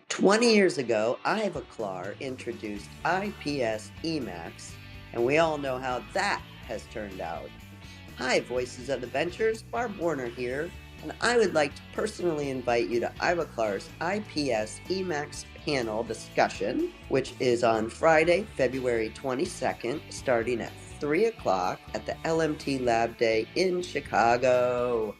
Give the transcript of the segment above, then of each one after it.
20 years ago, Ivoclar introduced IPS Emax, and we all know how that has turned out. Hi, Voices of the Ventures, Barb Warner here, and I would like to personally invite you to Ivoclar's IPS Emax panel discussion, which is on Friday, February 22nd, starting at 3 o'clock at the LMT Lab Day in Chicago.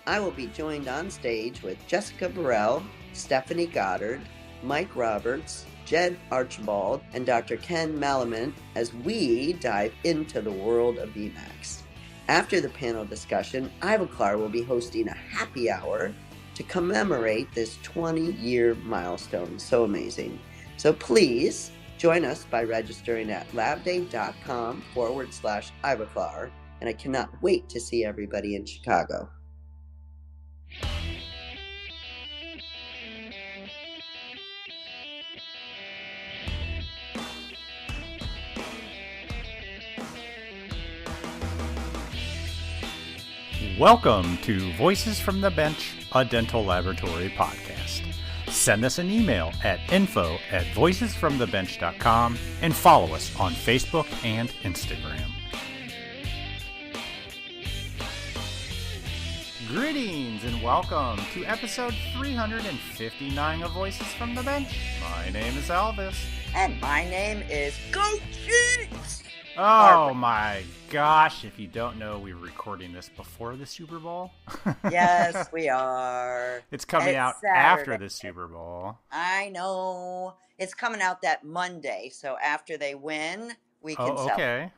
I will be joined on stage with Jessica Burrell, Stephanie Goddard, Mike Roberts, Jed Archibald, and Dr. Ken Malamant as we dive into the world of Emax. After the panel discussion, Ivoclar will be hosting a happy hour to commemorate this 20-year milestone. So amazing. So please join us by registering at labday.com/Ivoclar, and I cannot wait to see everybody in Chicago. Welcome to Voices from the Bench, a dental laboratory podcast. Send us an email at info@voicesfromthebench.com and follow us on Facebook and Instagram. Greetings and welcome to episode 359 of Voices from the Bench. My name is Elvis. And my name is Go Chiefs! Oh my gosh, if you don't know, we're recording this before the Super Bowl. Yes, we are. It's coming out Saturday. after the Super Bowl. I know. It's coming out that Monday, so after they win, we can celebrate. Okay.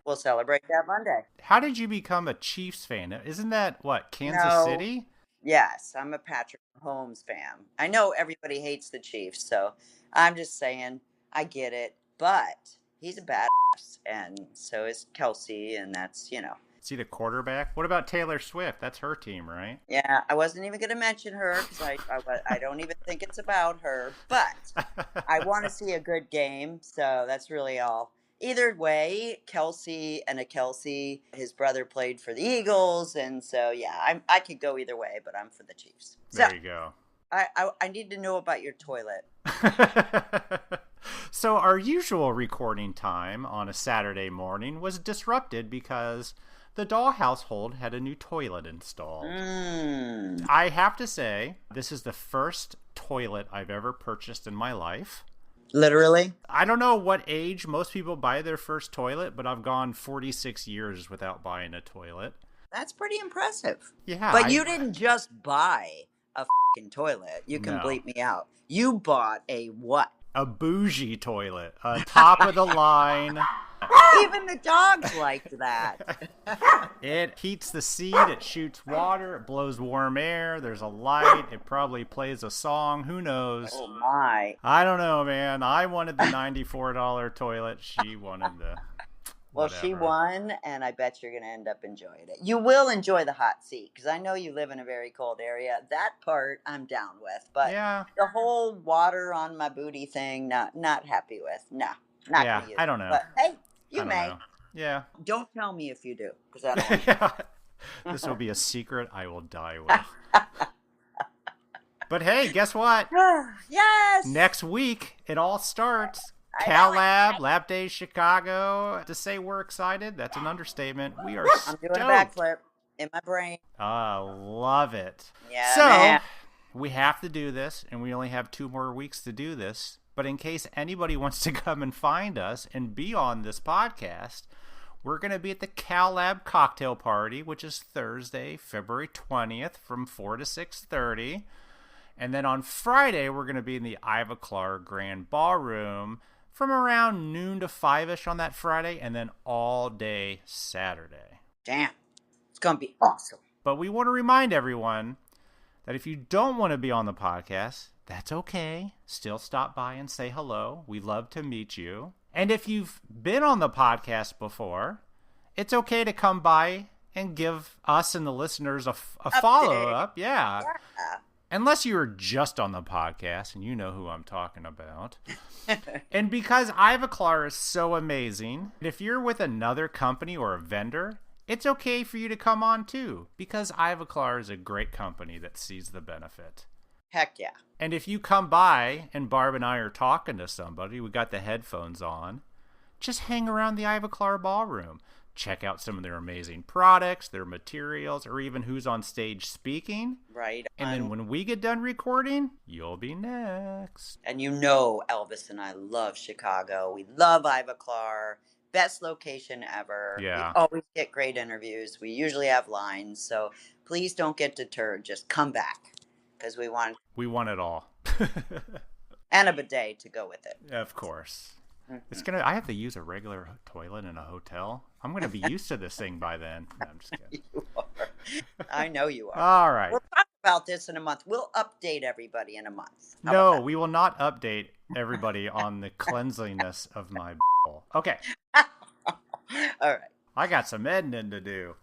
We'll celebrate that Monday. How did you become a Chiefs fan? Isn't that, Kansas City? Yes, I'm a Patrick Mahomes fan. I know everybody hates the Chiefs, so I'm just saying, I get it, but he's a badass, and so is Kelsey, and that's, Is he the quarterback? What about Taylor Swift? That's her team, right? Yeah, I wasn't even going to mention her, because I don't even think it's about her, but I want to see a good game, so that's really all. Either way, Kelsey and a Kelsey, his brother played for the Eagles, and so, yeah, I could go either way, but I'm for the Chiefs. So, there you go. I need to know about your toilet. So our usual recording time on a Saturday morning was disrupted because the Dahl household had a new toilet installed. I have to say, this is the first toilet I've ever purchased in my life. Literally? I don't know what age most people buy their first toilet, but I've gone 46 years without buying a toilet. That's pretty impressive. Yeah. But you didn't just buy a fucking toilet. You can bleep me out. You bought a what? A bougie toilet. A top of the line. Even the dogs liked that. It heats the seat, it shoots water, it blows warm air, there's a light, it probably plays a song, who knows? Oh my. I don't know, man. I wanted the $94 toilet, she wanted the Well, whatever. she won, and I bet you're going to end up enjoying it. You will enjoy the hot seat, because I know you live in a very cold area. That part I'm down with, but yeah. The whole water on my booty thing, not happy with. No, not yeah, gonna use I don't know. But hey, you I don't may. know. Yeah. Don't tell me if you do, because I don't want to. This will be a secret I will die with. But hey, guess what? Yes! Next week, it all starts. I Cal know Lab, Lab Day Chicago. To say we're excited, that's an understatement. We are I'm stoked. doing a backflip in my brain. Love it. Yeah, so, man. we have to do this, and we only have 2 more weeks to do this. But in case anybody wants to come and find us and be on this podcast, we're going to be at the Cal Lab Cocktail Party, which is Thursday, February 20th from 4 to 6:30. And then on Friday, we're going to be in the Ivoclar Grand Ballroom from around noon to 5-ish on that Friday, and then all day Saturday. Damn. It's going to be awesome. But we want to remind everyone that if you don't want to be on the podcast, that's okay. Still stop by and say hello. We love to meet you. And if you've been on the podcast before, it's okay to come by and give us and the listeners a follow-up. Yeah. Unless you were just on the podcast and you know who I'm talking about. And because Ivoclar is so amazing, if you're with another company or a vendor, it's okay for you to come on too, because Ivoclar is a great company that sees the benefit. Heck yeah. And if you come by and Barb and I are talking to somebody, we got the headphones on, just hang around the Ivoclar Ballroom. Check out some of their amazing products, their materials, or even who's on stage speaking. Right. And then when we get done recording, you'll be next. And you know Elvis and I love Chicago. We love Ivoclar. Best location ever. Yeah. We always get great interviews. We usually have lines. So please don't get deterred. Just come back because we want it all. and a bidet to go with it. Of course. I have to use a regular toilet in a hotel. I'm going to be used to this thing by then. No, I'm just kidding. You are. I know you are. All right. We'll talk about this in a month. We'll update everybody in a month. No, we will not update everybody on the cleanliness of my bowl. Okay. All right. I got some editing to do.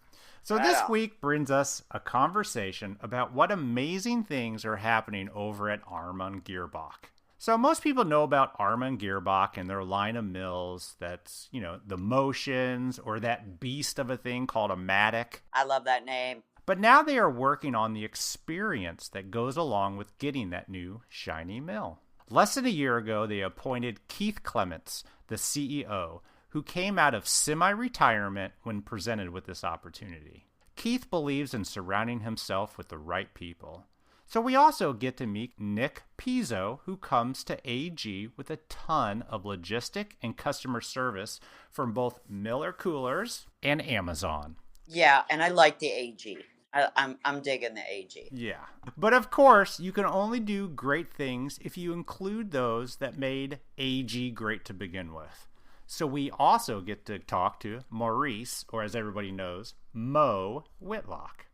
So this week brings us a conversation about what amazing things are happening over at Amann Girrbach. So most people know about Amann Girrbach and their line of mills. That's, the Motions or that beast of a thing called a Matic. I love that name. But now they are working on the experience that goes along with getting that new shiny mill. Less than a year ago, they appointed Keith Clements, the CEO, who came out of semi-retirement when presented with this opportunity. Keith believes in surrounding himself with the right people. So we also get to meet Nick Pizzo, who comes to AG with a ton of logistic and customer service from both Miller Coolers and Amazon. Yeah, and I like the AG. I'm digging the AG. Yeah. But of course, you can only do great things if you include those that made AG great to begin with. So we also get to talk to Maurice, or as everybody knows, Mo Whitlock.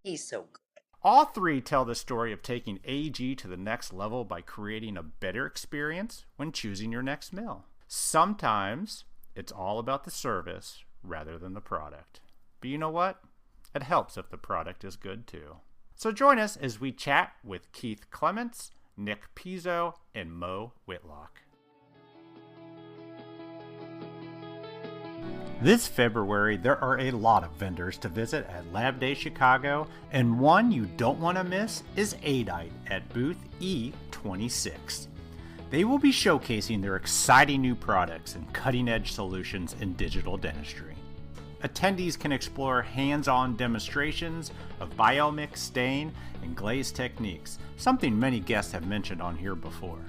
He's so good. All three tell the story of taking AG to the next level by creating a better experience when choosing your next mill. Sometimes it's all about the service rather than the product. But you know what? It helps if the product is good too. So join us as we chat with Keith Clements, Nick Pizzo, and Mo Whitlock. This February, there are a lot of vendors to visit at Lab Day Chicago, and one you don't want to miss is Adite at booth E26. They will be showcasing their exciting new products and cutting-edge solutions in digital dentistry. Attendees can explore hands-on demonstrations of biomix, stain, and glaze techniques, something many guests have mentioned on here before,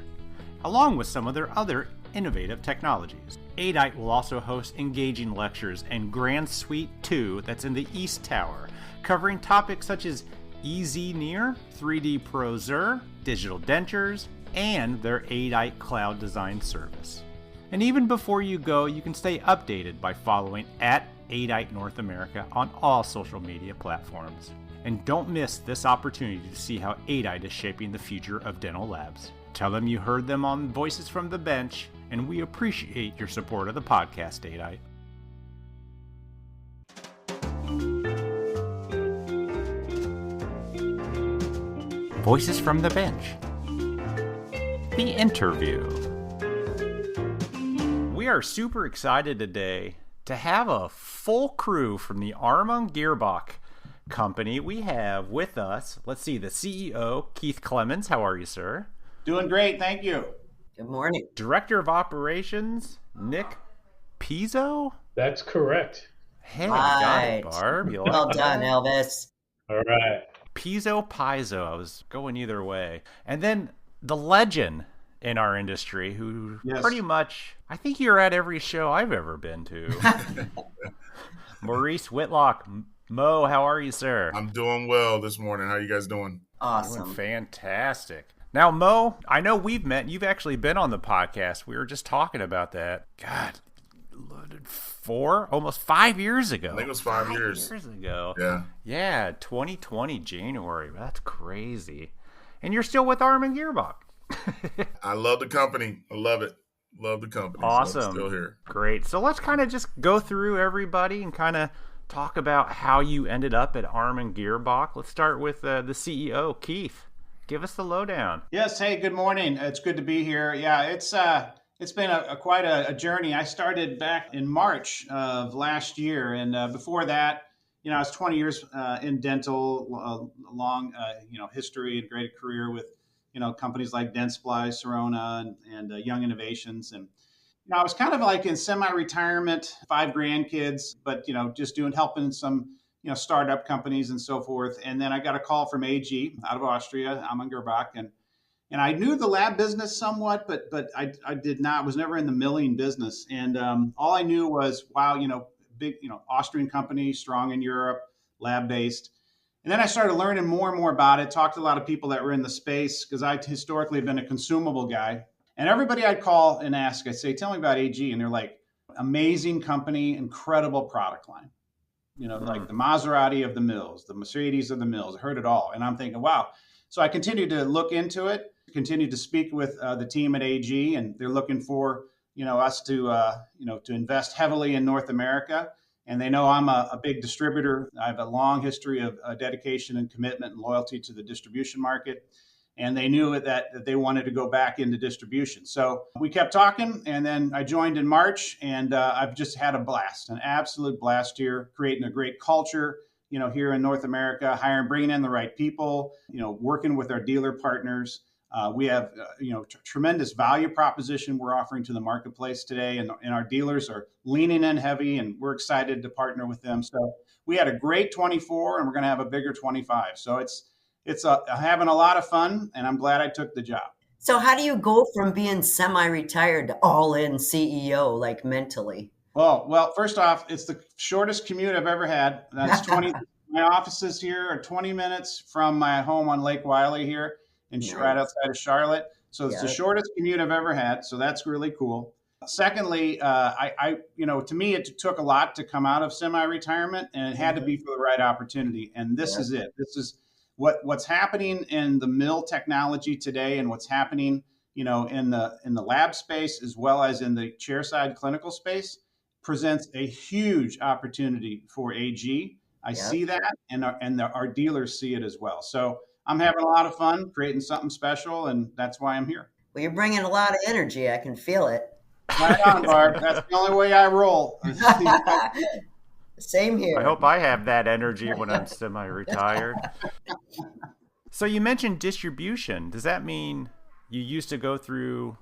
along with some of their other innovative technologies. Adite will also host engaging lectures and Grand Suite 2 that's in the East Tower, covering topics such as EZ-Near, 3D Pro Zur, digital dentures, and their Adite cloud design service. And even before you go, you can stay updated by following at Adite North America on all social media platforms. And don't miss this opportunity to see how Adite is shaping the future of dental labs. Tell them you heard them on Voices from the Bench, and we appreciate your support of the podcast, Adite. Voices from the Bench. The interview. We are super excited today to have a full crew from the Amann Girrbach company. We have with us, the CEO, Keith Clements. How are you, sir? Doing great, thank you. Good morning. Director of Operations, Nick Pizzo? That's correct. Hey, got it, Barb. You well done, Elvis. All right. Pizzo. I was going either way. And then the legend in our industry who pretty much, I think you're at every show I've ever been to. Maurice Whitlock. Mo, how are you, sir? I'm doing well this morning. How are you guys doing? Awesome. Doing fantastic. Now, Mo, I know we've met. You've actually been on the podcast. We were just talking about that. God, almost 5 years ago. I think it was 5 years. 5 years ago. Yeah. Yeah, 2020, January. That's crazy. And you're still with Amann Girrbach. I love the company. I love it. Love the company. Awesome. So I'm still here. Great. So let's kind of just go through everybody and kind of talk about how you ended up at Amann Girrbach. Let's start with the CEO, Keith. Give us the lowdown. Yes. Hey, good morning. It's good to be here. Yeah, it's been quite a journey. I started back in March of last year, and before that, I was 20 years in dental, long history and great career with companies like Dentsply, Sirona, and Young Innovations. And I was kind of like in semi-retirement, 5 grandkids, but just helping some startup companies and so forth. And then I got a call from AG out of Austria, Amann Girrbach, and I knew the lab business somewhat, but I did not, was never in the milling business. And all I knew was, wow, big, Austrian company, strong in Europe, lab based. And then I started learning more and more about it, talked to a lot of people that were in the space because I'd historically been a consumable guy. And everybody I'd call and ask, I'd say, tell me about AG. And they're like, amazing company, incredible product line. Like the Maserati of the mills, the Mercedes of the mills. I heard it all. And I'm thinking, wow. So I continued to look into it, continued to speak with the team at AG, and they're looking for, us to invest heavily in North America. And they know I'm a big distributor. I have a long history of dedication and commitment and loyalty to the distribution market. And they knew that they wanted to go back into distribution. So we kept talking, and then I joined in March, and I've just had a blast, an absolute blast here, creating a great culture, here in North America, bringing in the right people, working with our dealer partners. We have, tremendous value proposition we're offering to the marketplace today, and our dealers are leaning in heavy, and we're excited to partner with them. So we had a great 24, and we're going to have a bigger 25. So it's having a lot of fun, and I'm glad I took the job. So how do you go from being semi-retired to all-in CEO, like mentally? Well, first off, it's the shortest commute I've ever had. That's 20. My offices here are 20 minutes from my home on Lake Wylie here, right outside of Charlotte. So it's the shortest commute I've ever had. So that's really cool. Secondly, to me, it took a lot to come out of semi-retirement, and it had to be for the right opportunity. And this is it. This is what's happening in the mill technology today, and what's happening, in the lab space as well as in the chairside clinical space, presents a huge opportunity for AG. I see that, and our dealers see it as well. So I'm having a lot of fun creating something special, and that's why I'm here. Well, you're bringing a lot of energy. I can feel it. Right on, Barb. That's the only way I roll. Same here. I hope I have that energy when I'm semi-retired. So you mentioned distribution. Does that mean you used to go through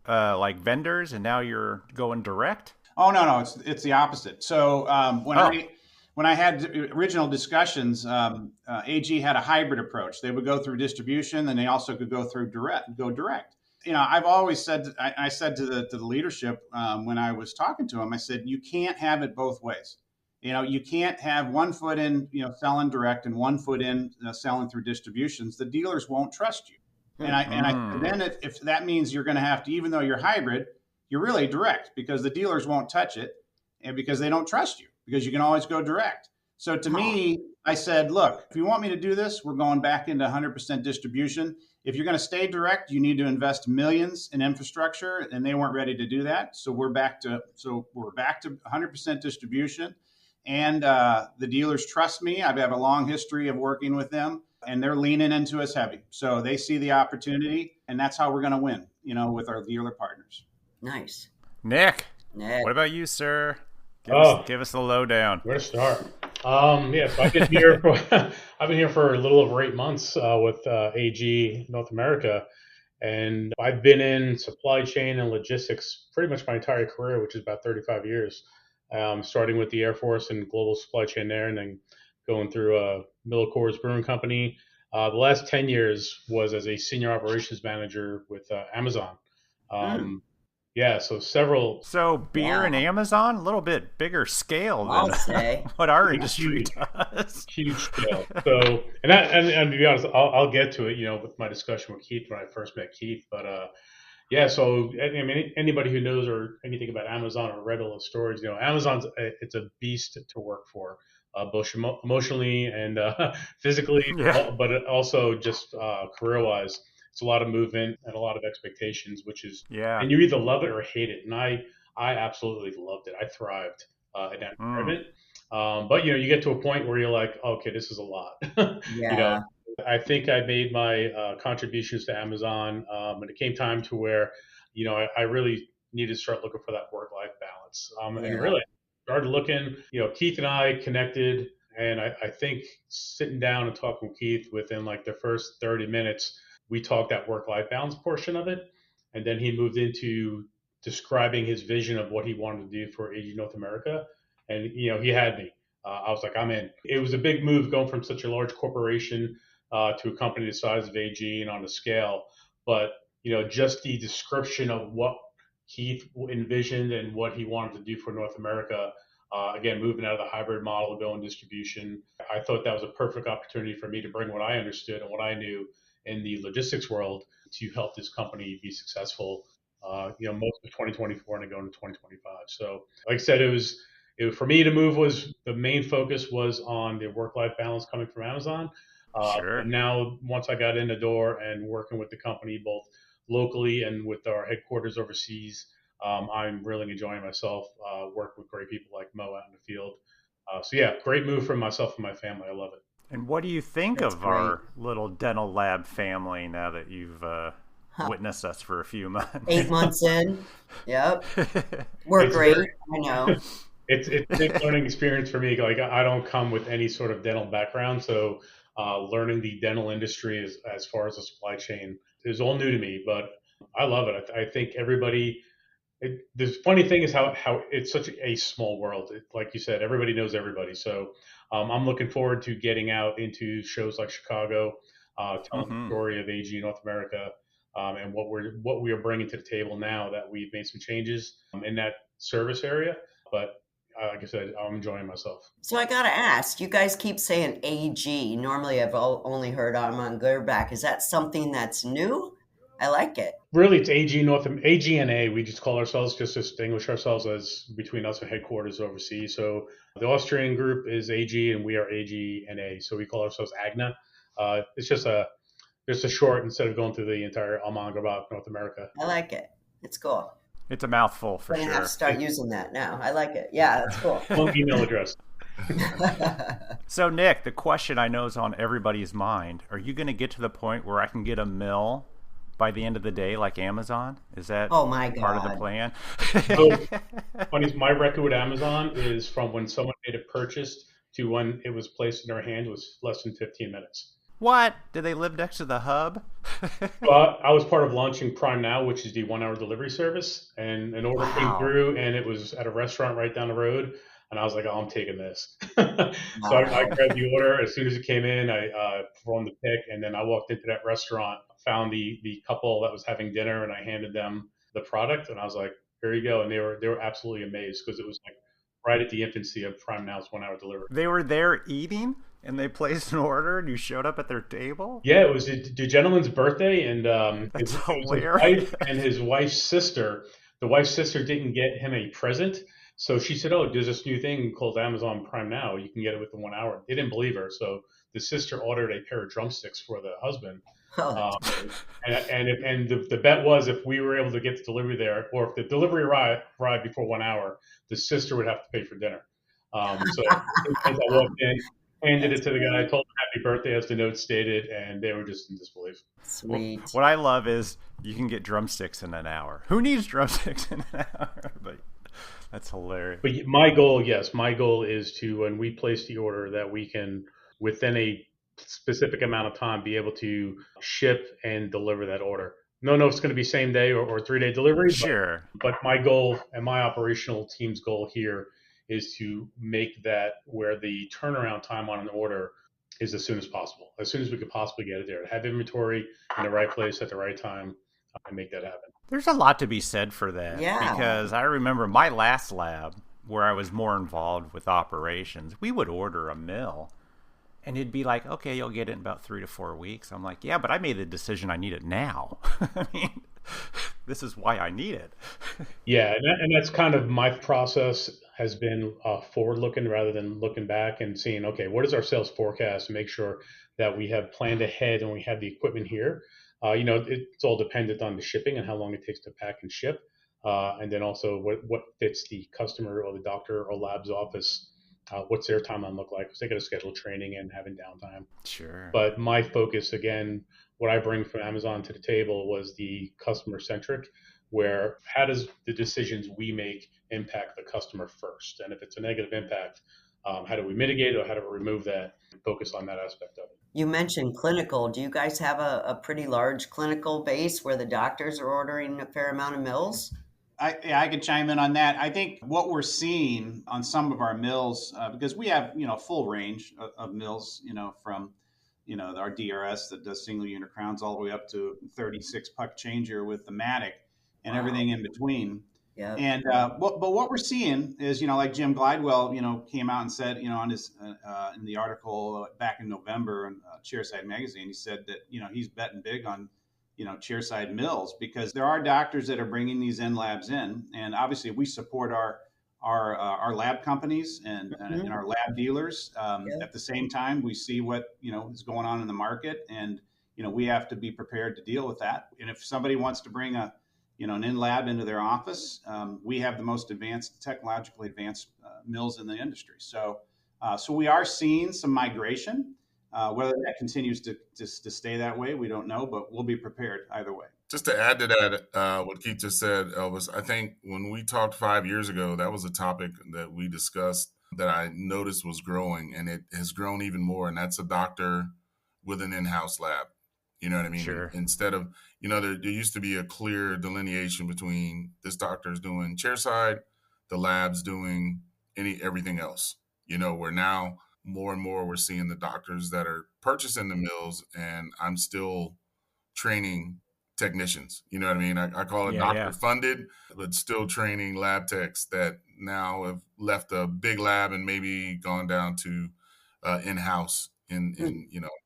like vendors and now you're going direct? Oh, no. It's the opposite. So when I had original discussions, AG had a hybrid approach. They would go through distribution, and they also could go direct. I've always said, I said to the leadership when I was talking to them, I said, you can't have it both ways. You can't have one foot in, selling direct and one foot in selling through distributions. The dealers won't trust you. And then if that means you're going to have to, even though you're hybrid, you're really direct, because the dealers won't touch it, and because they don't trust you, because you can always go direct. So to me, I said, look, if you want me to do this, we're going back into 100% distribution. If you're going to stay direct, you need to invest millions in infrastructure, and they weren't ready to do that. So we're back to 100% distribution. And the dealers trust me. I have a long history of working with them, and they're leaning into us heavy. So they see the opportunity, and that's how we're going to win, with our dealer partners. Nice. Nick, what about you, sir? Give us the lowdown. Where to start? So I've been here for a little over 8 months with AG North America, and I've been in supply chain and logistics pretty much my entire career, which is about 35 years. Starting with the Air Force and global supply chain there, and then going through Middle Coors Brewing Company. The last 10 years was as a senior operations manager with Amazon. So several. So beer and Amazon, a little bit bigger scale than what our industry does. Huge scale. So, and to be honest, I'll get to it, with my discussion with Keith when I first met Keith. But so I mean, anybody who knows or anything about Amazon or read all the stories, Amazon's it's a beast to work for, both emotionally and physically, but also just career-wise. It's a lot of movement and a lot of expectations, which is, and you either love it or hate it. And I absolutely loved it. I thrived in that environment. But you get to a point where you're like, okay, this is a lot. I think I made my contributions to Amazon, and it came time to where, I really needed to start looking for that work-life balance. And really started looking, Keith and I connected, and I think sitting down and talking with Keith within like the first 30 minutes, we talked that work-life balance portion of it. And then he moved into describing his vision of what he wanted to do for AG North America. And, he had me. I was like, I'm in. It was a big move going from such a large corporation to a company the size of AG and on the scale. But, just the description of what Keith envisioned and what he wanted to do for North America, again, moving out of the hybrid model to go in distribution, I thought that was a perfect opportunity for me to bring what I understood and what I knew in the logistics world to help this company be successful, most of 2024 and to go into 2025. So, like I said, it was for me to move was the main focus was on the work-life balance coming from Amazon. Sure. But now, once I got in the door and working with the company, both locally and with our headquarters overseas, I'm really enjoying myself, working with great people like Mo out in the field. So yeah, great move for myself and my family. I love it. And what do you think That's of great. our little dental lab family now that you've witnessed us for a few months? 8 months in. Yep. We're great. I know. It's a big learning experience for me. Like, I don't come with any sort of dental background, so learning the dental industry as far as the supply chain is all new to me. But I love it. I think everybody. The funny thing is how it's such a small world. Like you said, everybody knows everybody. So I'm looking forward to getting out into shows like Chicago, telling the story of AG North America, and what we are bringing to the table now that we've made some changes in that service area. But like I said, I'm enjoying myself. So I got to ask, you guys keep saying AG. Normally I've only heard Amann Girrbach. Is that something that's new? I like it. Really, it's AG and A. We just call ourselves, just to distinguish ourselves as between us and headquarters overseas. So the Austrian group is AG and we are AG and A. So we call ourselves AGNA. It's just a short instead of going through the entire Amann Girrbach North America. I like it. It's cool. It's a mouthful for I'm going to sure. have to start using that now. I like it. Yeah, that's cool. One email address. So Nick, the question I know is on everybody's mind. Are you going to get to the point where I can get a mill by the end of the day like Amazon? Is that Oh my part of the God. plan? So, funny, my record with Amazon is from when someone made a purchase to when it was placed in their hand was less than 15 minutes. What? Did they live next to the hub? I was part of launching Prime Now, which is the 1-hour delivery service, and an order came Wow. through, and it was at a restaurant right down the road, and I was like, "Oh, I'm taking this." So Wow. I grabbed the order as soon as it came in. I performed the pick, and then I walked into that restaurant, found the couple that was having dinner, and I handed them the product, and I was like, "Here you go," and they were absolutely amazed because it was like right at the infancy of Prime Now's 1-hour delivery. They were there eating and they placed an order and you showed up at their table? Yeah, it was the gentleman's birthday, and That's his hilarious. wife and his wife's sister. The wife's sister didn't get him a present, so she said, "Oh, there's this new thing called Amazon Prime Now. You can get it within 1 hour." They didn't believe her, so the sister ordered a pair of drumsticks for the husband. Oh, And the bet was if we were able to get the delivery there, or if the delivery arrived before 1 hour, the sister would have to pay for dinner. So I walked in, handed it to the guy, told him happy birthday as the note stated, and they were just in disbelief. sweet. What I love is you can get drumsticks in an hour. Who needs drumsticks in an hour? But that's hilarious. But my goal is to, when we place the order, that we can, within a specific amount of time, be able to ship and deliver that order. No, if it's going to be same day or 3-day delivery. Sure. But my goal and my operational team's goal here is to make that where the turnaround time on an order is as soon as possible, as soon as we could possibly get it there, to have inventory in the right place at the right time, and make that happen. There's a lot to be said for that. Yeah. Because I remember my last lab, where I was more involved with operations, we would order a mill. And it'd be like, okay, you'll get it in about 3 to 4 weeks. I'm like, yeah, but I made the decision I need it now. I mean, this is why I need it. Yeah, and that's kind of my process has been forward-looking rather than looking back and seeing, okay, what is our sales forecast, to make sure that we have planned ahead and we have the equipment here. It's all dependent on the shipping and how long it takes to pack and ship, and then also what fits the customer or the doctor or lab's office. What's their timeline look like? Because they got to schedule training and having downtime. Sure. But my focus, again, what I bring from Amazon to the table was the customer centric, where how does the decisions we make impact the customer first? And if it's a negative impact, how do we mitigate it, or how do we remove that and focus on that aspect of it? You mentioned clinical. Do you guys have a pretty large clinical base where the doctors are ordering a fair amount of mills? I could chime in on that. I think what we're seeing on some of our mills, because we have, full range of mills, from, our DRS that does single unit crowns all the way up to 36 puck changer with the Matic and everything in between. Yeah. And but what we're seeing is, like Jim Glidewell, came out and said, on his in the article back in November in Chairside Magazine, he said that he's betting big on chairside mills because there are doctors that are bringing these in labs in, and obviously we support our lab companies and our lab dealers. At the same time, we see what is going on in the market, and we have to be prepared to deal with that. And if somebody wants to bring an in lab into their office, we have the most advanced, technologically advanced mills in the industry. So we are seeing some migration. Whether that continues to stay that way, we don't know, but we'll be prepared either way. Just to add to that, what Keith just said, Elvis, I think when we talked 5 years ago, that was a topic that we discussed that I noticed was growing, and it has grown even more. And that's a doctor with an in-house lab. You know what I mean? Sure. Instead of, there used to be a clear delineation between this doctor's doing chairside, the lab's doing everything else, where now more and more we're seeing the doctors that are purchasing the mills, and I'm still training technicians. You know what I mean? I call it doctor funded, but still training lab techs that now have left a big lab and maybe gone down to in-house and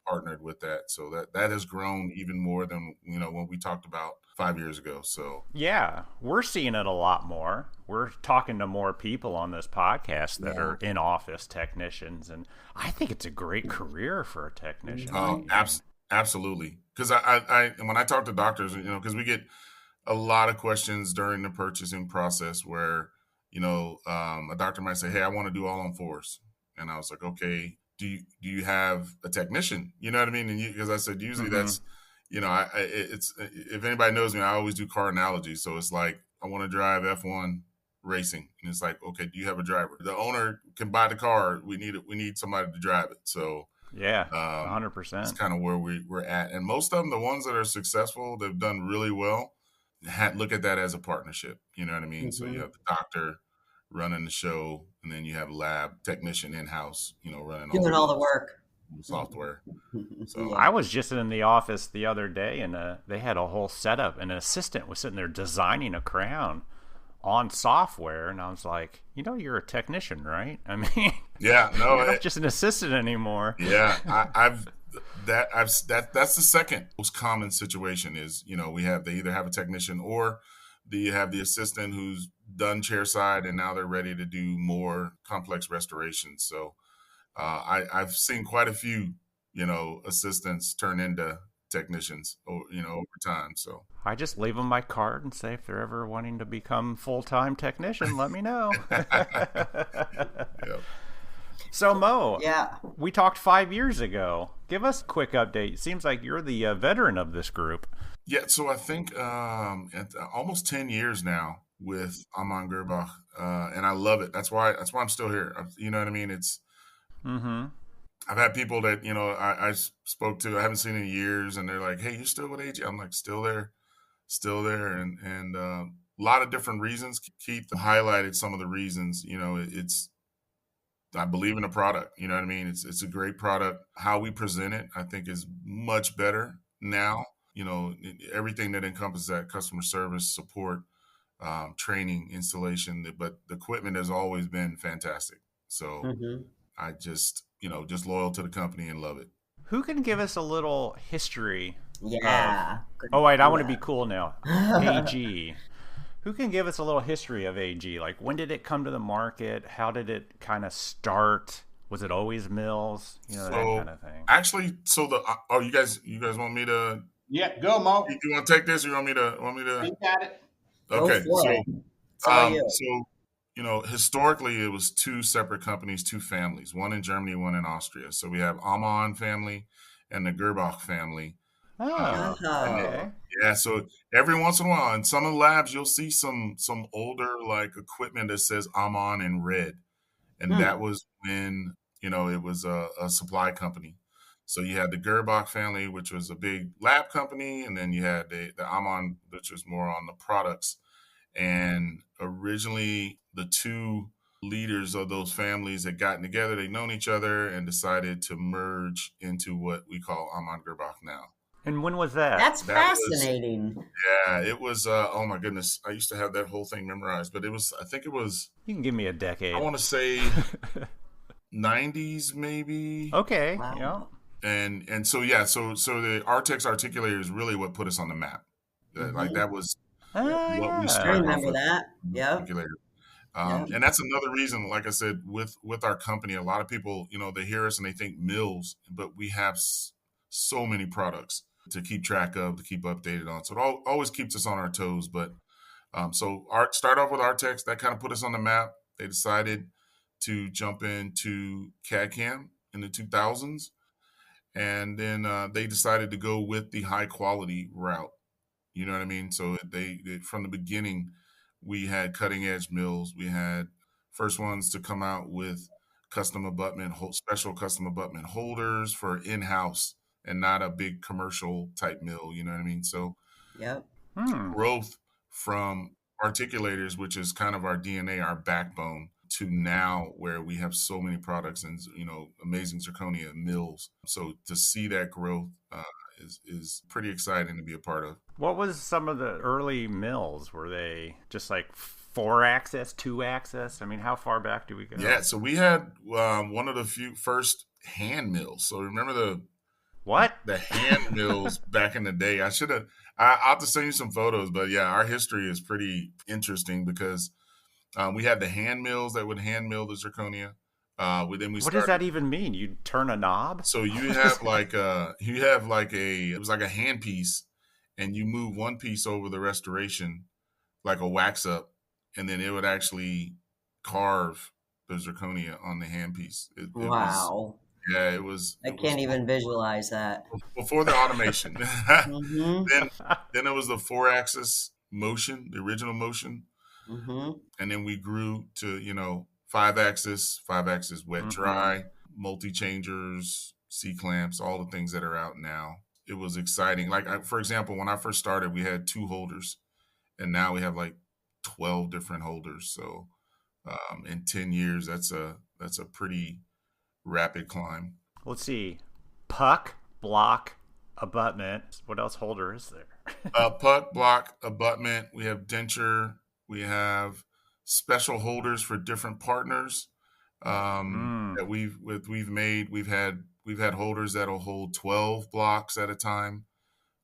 partnered with that. So that has grown even more than, when we talked about 5 years ago. So yeah, we're seeing it a lot more. We're talking to more people on this podcast that are in-office technicians, and I think it's a great career for a technician. Absolutely. Because I when I talk to doctors, because we get a lot of questions during the purchasing process where, a doctor might say, "Hey, I want to do all on fours," and I was like, "Okay, do you have a technician?" You know what I mean? And because I said usually that's, it's if anybody knows me, I always do car analogies. So it's like I want to drive F1 racing, and it's like, okay, do you have a driver? The owner can buy the car. We need somebody to drive it. So. Yeah, 100%. That's kind of where we're at. And most of them, the ones that are successful, they've done really well, look at that as a partnership. You know what I mean? Mm-hmm. So you have the doctor running the show, and then you have lab technician in-house, running doing all the work. Software. So I was just in the office the other day, and they had a whole setup, and an assistant was sitting there designing a crown on software, and I was like, you're a technician, right? I mean, yeah, no, you're not just an assistant anymore. Yeah, that's the second most common situation is, they either have a technician or you have the assistant who's done chairside and now they're ready to do more complex restorations. So I've seen quite a few, assistants turn into technicians, over time. So I just leave them my card and say if they're ever wanting to become full-time technician, let me know. Yep. So Mo, yeah, we talked 5 years ago. Give us a quick update. It seems like you're the veteran of this group. Yeah, so I think almost 10 years now with Amann Girrbach, and I love it. That's why I'm still here. You know what I mean? It's. Mm-hmm. I've had people that, I spoke to, I haven't seen in years, and they're like, "Hey, you still with AG?" I'm like, still there. And a lot of different reasons. Keith highlighted some of the reasons, I believe in the product, you know what I mean? It's a great product. How we present it, I think is much better now, everything that encompasses that customer service, support, training, installation, but the equipment has always been fantastic. So I just loyal to the company and love it. Who can give us a little history? Yeah. Oh, wait, I want to be cool now. AG. Who can give us a little history of AG? Like, when did it come to the market? How did it kind of start? Was it always mills? That kind of thing. Actually, you guys want me to? Yeah, go, Mo. You want to take this, or you want me to? You got it. Okay, so historically, it was two separate companies, two families, one in Germany, one in Austria. So we have Amann family and the Girrbach family. Oh, okay. Yeah, so every once in a while, in some of the labs, you'll see some older like equipment that says Amann in red, and that was when it was a supply company. So you had the Girrbach family, which was a big lab company, and then you had the Amann, which was more on the products. And originally, the two leaders of those families had gotten together, they'd known each other, and decided to merge into what we call Amann Girrbach now. And when was that? That's That fascinating. Yeah, it was, oh my goodness. I used to have that whole thing memorized, but I think it was, You can give me a decade. I want to say 90s maybe. Okay. Wow. Yeah. And so, yeah, so the Artex articulator is really what put us on the map. Like that was what we I started off remember with. that. Yep. Articulator. Yep. And that's another reason, like I said, with our company, a lot of people, they hear us and they think mills, but we have so many products to keep track of, to keep updated on. So it always keeps us on our toes. But so start off with Artex, that kind of put us on the map. They decided to jump into CAD/CAM in the 2000s. And then they decided to go with the high quality route. You know what I mean? So they from the beginning, we had cutting edge mills. We had first ones to come out with special custom abutment holders for in-house and not a big commercial type mill. You know what I mean? So Yep. growth from articulators, which is kind of our DNA, our backbone, to now where we have so many products and amazing zirconia mills. So to see that growth is pretty exciting to be a part of. What was some of the early mills? Were they just like 4-axis, 2-axis? I mean, how far back do we go? Yeah, so we had one of the first hand mills. So remember the hand mills back in the day. I'll have to send you some photos, but yeah, our history is pretty interesting because we had the hand mills that would hand mill the zirconia. What does that even mean? You turn a knob? So you have it was like a hand piece, and you move one piece over the restoration, like a wax up, and then it would actually carve the zirconia on the hand piece. Wow. It was. I can't even visualize that. Before the automation. Mm-hmm. Then it was the 4-axis motion, the original motion. Mm-hmm. And then we grew to, 5-axis wet dry, multi-changers, C-clamps, all the things that are out now. It was exciting. Like, for example, when I first started, we had 2 holders, and now we have like 12 different holders. So in 10 years, that's a pretty rapid climb. Let's see. Puck, block, abutment. What else holder is there? Puck, block, abutment. We have denture. We have special holders for different partners that we've made. We've had holders that'll hold 12 blocks at a time,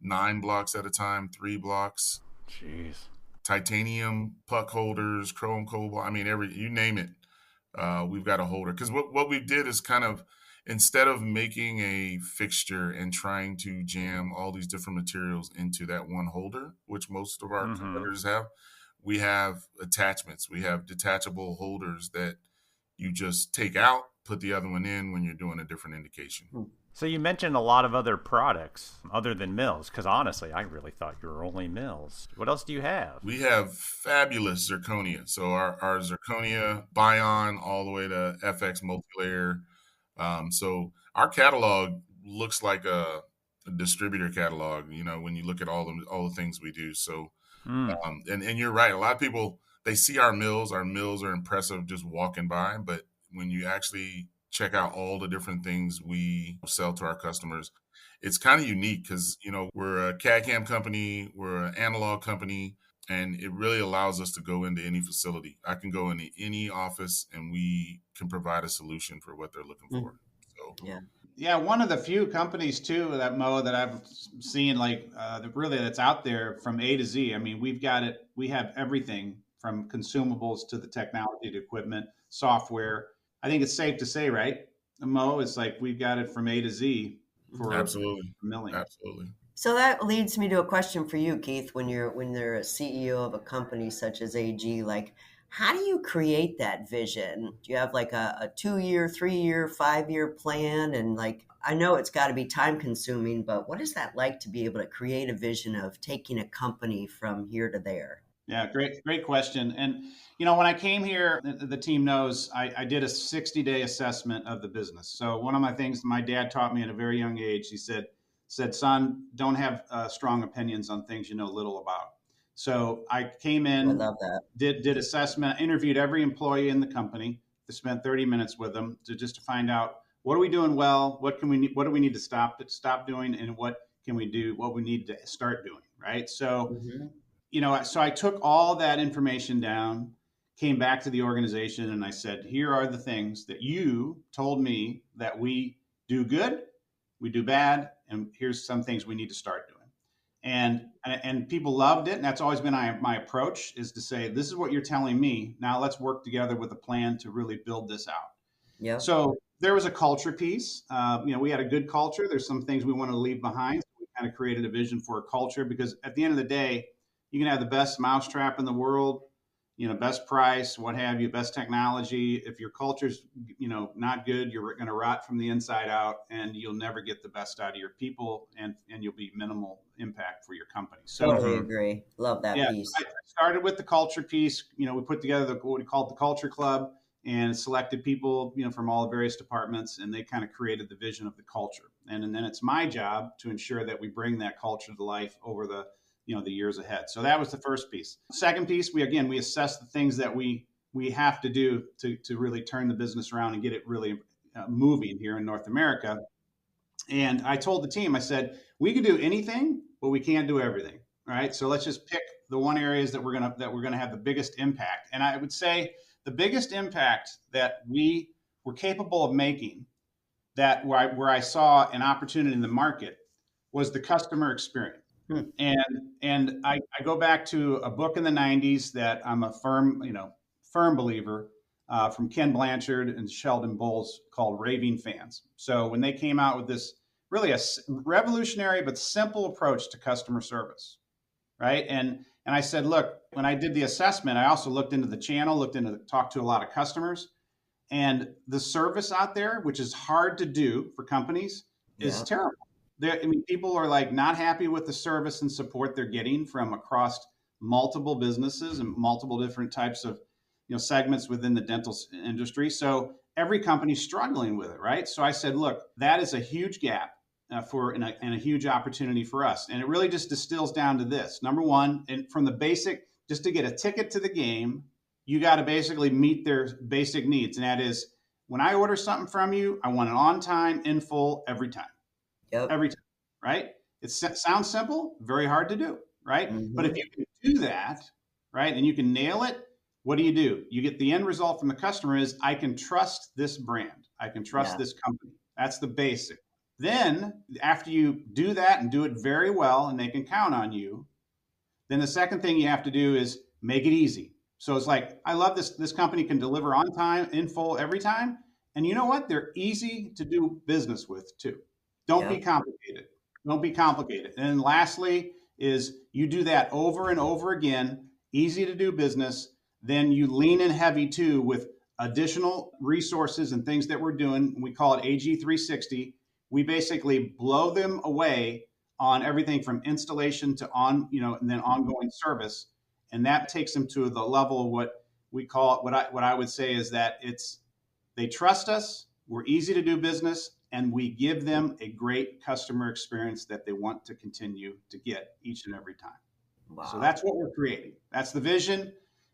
9 blocks at a time, 3 blocks. Jeez. Titanium puck holders, chrome cobalt. I mean, you name it. We've got a holder. Because what we did is kind of, instead of making a fixture and trying to jam all these different materials into that one holder, which most of our competitors have, we have attachments. We have detachable holders that you just take out, put the other one in when you're doing a different indication. So you mentioned a lot of other products other than mills, because honestly, I really thought you were only mills. What else do you have? We have fabulous zirconia. So our zirconia, Bion, all the way to FX multilayer. So our catalog looks like a distributor catalog, when you look at all the things we do. So, and you're right. A lot of people, they see our mills. Our mills are impressive just walking by, but when you actually check out all the different things we sell to our customers, it's kind of unique because, we're a CAD/CAM company, we're an analog company, and it really allows us to go into any facility. I can go into any office and we can provide a solution for what they're looking for. So, Yeah, one of the few companies too that I've seen that's out there from A to Z. I mean, we have everything from consumables to the technology to equipment, software. I think it's safe to say, right, Mo, it's like we've got it from A to Z for absolutely milling. Absolutely. So that leads me to a question for you, Keith. When they're a CEO of a company such as AG, like, how do you create that vision? Do you have like a 2-year, 3-year, 5-year plan? And like, I know it's got to be time consuming, but what is that like to be able to create a vision of taking a company from here to there? Yeah, great question. And when I came here, the team knows I did a 60-day assessment of the business. So one of my things my dad taught me at a very young age, he said, son, don't have strong opinions on things you know little about. So I came I in, love that. did assessment, interviewed every employee in the company, to spend 30 minutes with them to find out what are we doing well, what do we need to stop doing, and what can we do, what we need to start doing, right? So Mm-hmm. so I took all that information down, came back to the organization, and I said, here are the things that you told me that we do good, we do bad, and here's some things we need to start doing. And people loved it, and that's always been my approach, is to say, this is what you're telling me. Now let's work together with a plan to really build this out. Yeah. So there was a culture piece. We had a good culture. There's some things we want to leave behind. So we kind of created a vision for a culture, because at the end of the day, you can have the best mousetrap in the world, best price, what have you, best technology. If your culture's, not good, you're going to rot from the inside out, and you'll never get the best out of your people, and you'll be minimal impact for your company. So Totally agree. Love that piece. I started with the culture piece. We put together what we called the Culture Club, and selected people, from all the various departments, and they kind of created the vision of the culture. And then it's my job to ensure that we bring that culture to life over the years ahead. So that was the first piece. Second piece, we assess the things that we have to do to really turn the business around and get it really moving here in North America. And I told the team, I said, we can do anything, but we can't do everything. All right. So let's just pick the one areas that we're gonna have the biggest impact. And I would say the biggest impact that we were capable of making, that where I saw an opportunity in the market, was the customer experience. And I go back to a book in the 90s that I'm a firm believer, from Ken Blanchard and Sheldon Bowles, called Raving Fans. So when they came out with this really a revolutionary but simple approach to customer service, right? And I said, look, when I did the assessment, I also looked into the channel, talked to a lot of customers, and the service out there, which is hard to do for companies, is terrible. People are like not happy with the service and support they're getting from across multiple businesses and multiple different types of segments within the dental industry. So every company's struggling with it, right? So I said, look, that is a huge gap and a huge opportunity for us. And it really just distills down to this. Number one, and from the basic, just to get a ticket to the game, you got to basically meet their basic needs. And that is, when I order something from you, I want it on time, in full, every time. Yep. Every time, right? It sounds simple, very hard to do, right? Mm-hmm. But if you can do that, right, and you can nail it, what do? You get the end result from the customer is, I can trust this brand. I can trust this company. That's the basic. Then after you do that and do it very well, and they can count on you, then the second thing you have to do is make it easy. So it's like, I love this company can deliver on time, in full, every time. And you know what? They're easy to do business with too. Don't be complicated. Don't be complicated. And then lastly is, you do that over and over again, easy to do business. Then you lean in heavy too with additional resources and things that we're doing. We call it AG 360. We basically blow them away on everything from installation to and then ongoing service. And that takes them to the level of what we call, what I would say is that they trust us, we're easy to do business, and we give them a great customer experience that they want to continue to get each and every time. Wow. So that's what we're creating. That's the vision.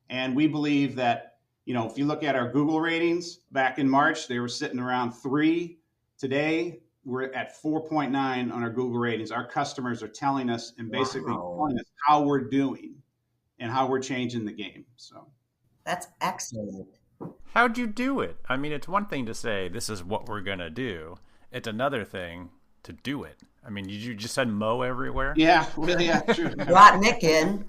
And we believe that, if you look at our Google ratings back in March, they were sitting around 3. Today, we're at 4.9 on our Google ratings. Our customers are telling us and basically telling us how we're doing and how we're changing the game. So that's excellent. How'd you do it? I mean, it's one thing to say, this is what we're going to do. It's another thing to do it. I mean, you just said mow everywhere? Yeah, really, yeah, true. Brought Nick in.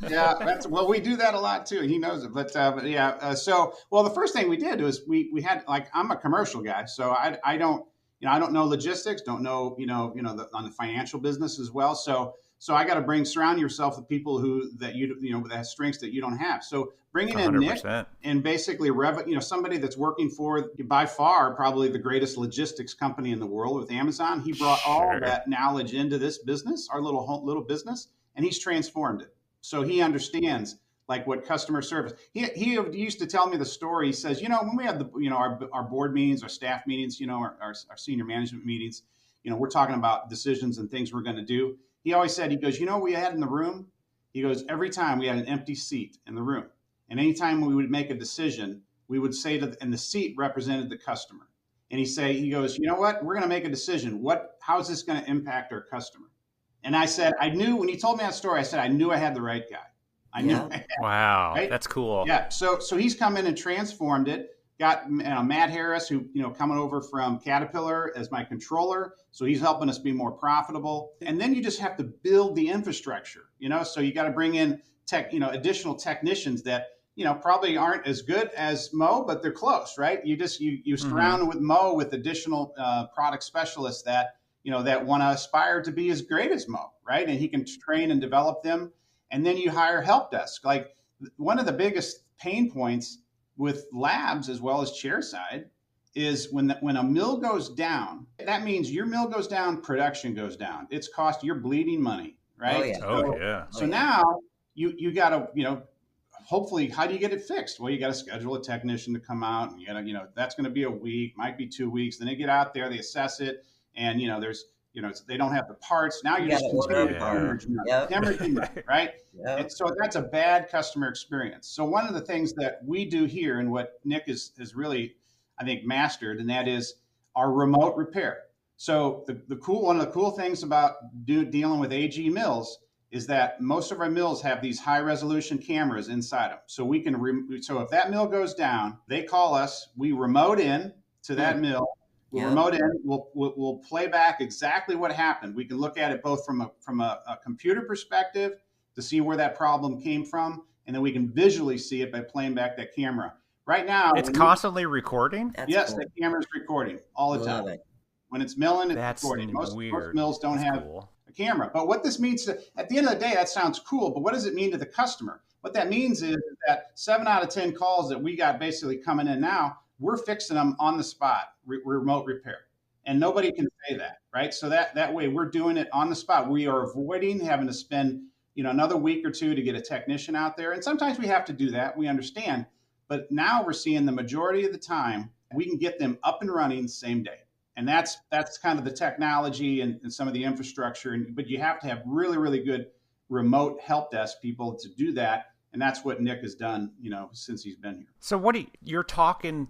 Yeah, we do that a lot too. He knows it. But the first thing we did was we had, like, I'm a commercial guy, so I don't know logistics, don't know, on the financial business as well. So I got to surround yourself with people that have strengths that you don't have. So bringing in 100%. Nick and basically somebody that's working for, by far, probably the greatest logistics company in the world with Amazon. He brought all that knowledge into this business, our little business, and he's transformed it. So he understands like what customer service. He used to tell me the story. He says, when we have our board meetings, our staff meetings, our senior management meetings, we're talking about decisions and things we're going to do. He always said, he goes, we had in the room. He goes, every time we had an empty seat in the room, and anytime we would make a decision, we would say and the seat represented the customer. And he goes, you know what? We're going to make a decision. How is this going to impact our customer? And I said, I knew when he told me that story, I said, I knew I had the right guy. I knew. I had, wow, right? That's cool. Yeah. So he's come in and transformed it. Got Matt Harris, who coming over from Caterpillar as my controller. So he's helping us be more profitable. And then you just have to build the infrastructure. So you got to bring in additional technicians that probably aren't as good as Mo, but they're close, right? You surround with Mo with additional product specialists that that want to aspire to be as great as Mo, right? And he can train and develop them. And then you hire help desk. Like one of the biggest pain points with labs as well as chairside is when a mill goes down, that means your mill goes down, production goes down. It's you're bleeding money, right? So now you got to, hopefully, how do you get it fixed? Well, you got to schedule a technician to come out, and you got to, that's going to be a week, might be 2 weeks. Then they get out there, they assess it, and there's, they don't have the parts. Now you just continue to hemorrhage, right? Yep. And so that's a bad customer experience. So one of the things that we do here, and what Nick has really, I think, mastered, and that is our remote repair. So one of the cool things about dealing with AG mills is that most of our mills have these high resolution cameras inside them. So we can, so if that mill goes down, they call us, we remote in to that mill, remote in, we'll play back exactly what happened. We can look at it both from a computer perspective to see where that problem came from, and then we can visually see it by playing back that camera. Right now, it's constantly recording? Yes, cool. The camera's recording all the time. When it's milling, it's recording. Most mills don't have a camera. But what this means at the end of the day, that sounds cool, but what does it mean to the customer? What that means is that 7 out of 10 calls that we got basically coming in now, we're fixing them on the spot, remote repair. And nobody can say that, right? So that way we're doing it on the spot. We are avoiding having to spend, another week or two to get a technician out there. And sometimes we have to do that. We understand. But now we're seeing the majority of the time, we can get them up and running same day. And that's kind of the technology and some of the infrastructure. But you have to have really, really good remote help desk people to do that. And that's what Nick has done, since he's been here. So you're talking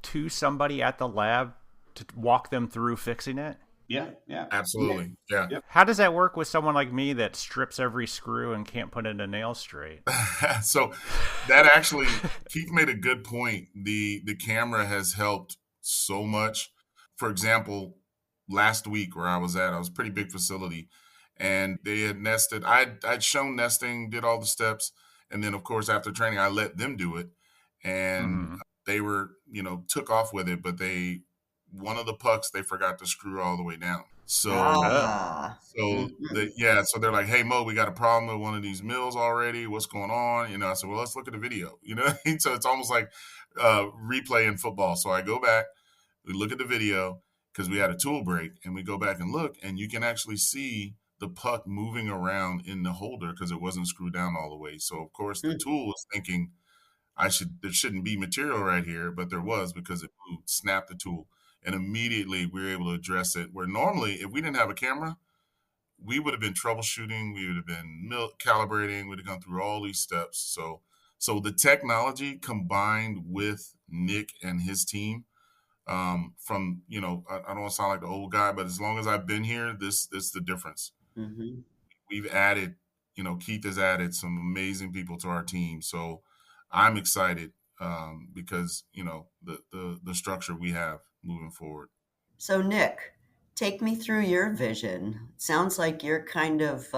to somebody at the lab to walk them through fixing it? Yeah. Absolutely. Yeah. Yep. How does that work with someone like me that strips every screw and can't put in a nail straight? So that actually, Keith made a good point. The camera has helped so much. For example, last week where I was a pretty big facility, and they had nested. I'd shown nesting, did all the steps. And then, of course, after training, I let them do it. And they were, took off with it, but one of the pucks, they forgot to screw all the way down. So, so they're like, hey, Mo, we got a problem with one of these mills already. What's going on? I said, well, let's look at the video, So it's almost like replay in football. So I go back, we look at the video because we had a tool break, and we go back and look, and you can actually see the puck moving around in the holder because it wasn't screwed down all the way. So, of course, the tool was thinking there shouldn't be material right here, but there was because it moved, snapped the tool. And immediately we were able to address it, where normally if we didn't have a camera, we would have been troubleshooting, we would have been calibrating, we'd have gone through all these steps. So the technology combined with Nick and his team, from, I don't want to sound like the old guy, but as long as I've been here, this is the difference. Mm-hmm. We've added, Keith has added some amazing people to our team. So I'm excited because, the structure we have moving forward. So Nick, take me through your vision. It sounds like you're kind of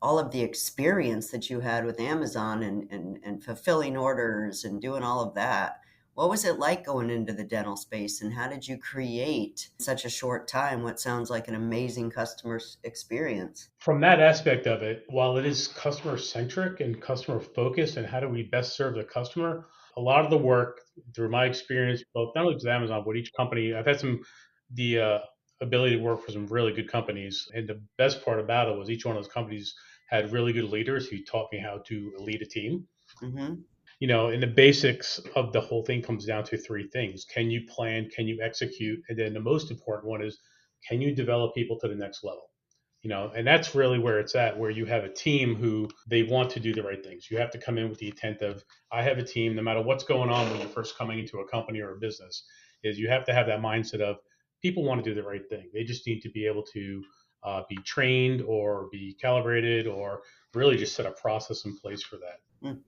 all of the experience that you had with Amazon and fulfilling orders and doing all of that. What was it like going into the dental space, and how did you create in such a short time what sounds like an amazing customer experience? From that aspect of it, while it is customer centric and customer focused and how do we best serve the customer, a lot of the work through my experience, both not only with Amazon, but each company, I've had the ability to work for some really good companies. And the best part about it was each one of those companies had really good leaders who taught me how to lead a team. Mm-hmm. And the basics of the whole thing comes down to three things. Can you plan? Can you execute? And then the most important one is, can you develop people to the next level? And that's really where it's at, where you have a team who they want to do the right things. You have to come in with the intent of, I have a team, no matter what's going on when you're first coming into a company or a business, is you have to have that mindset of people want to do the right thing. They just need to be able to be trained or be calibrated or really just set a process in place for that. Mm.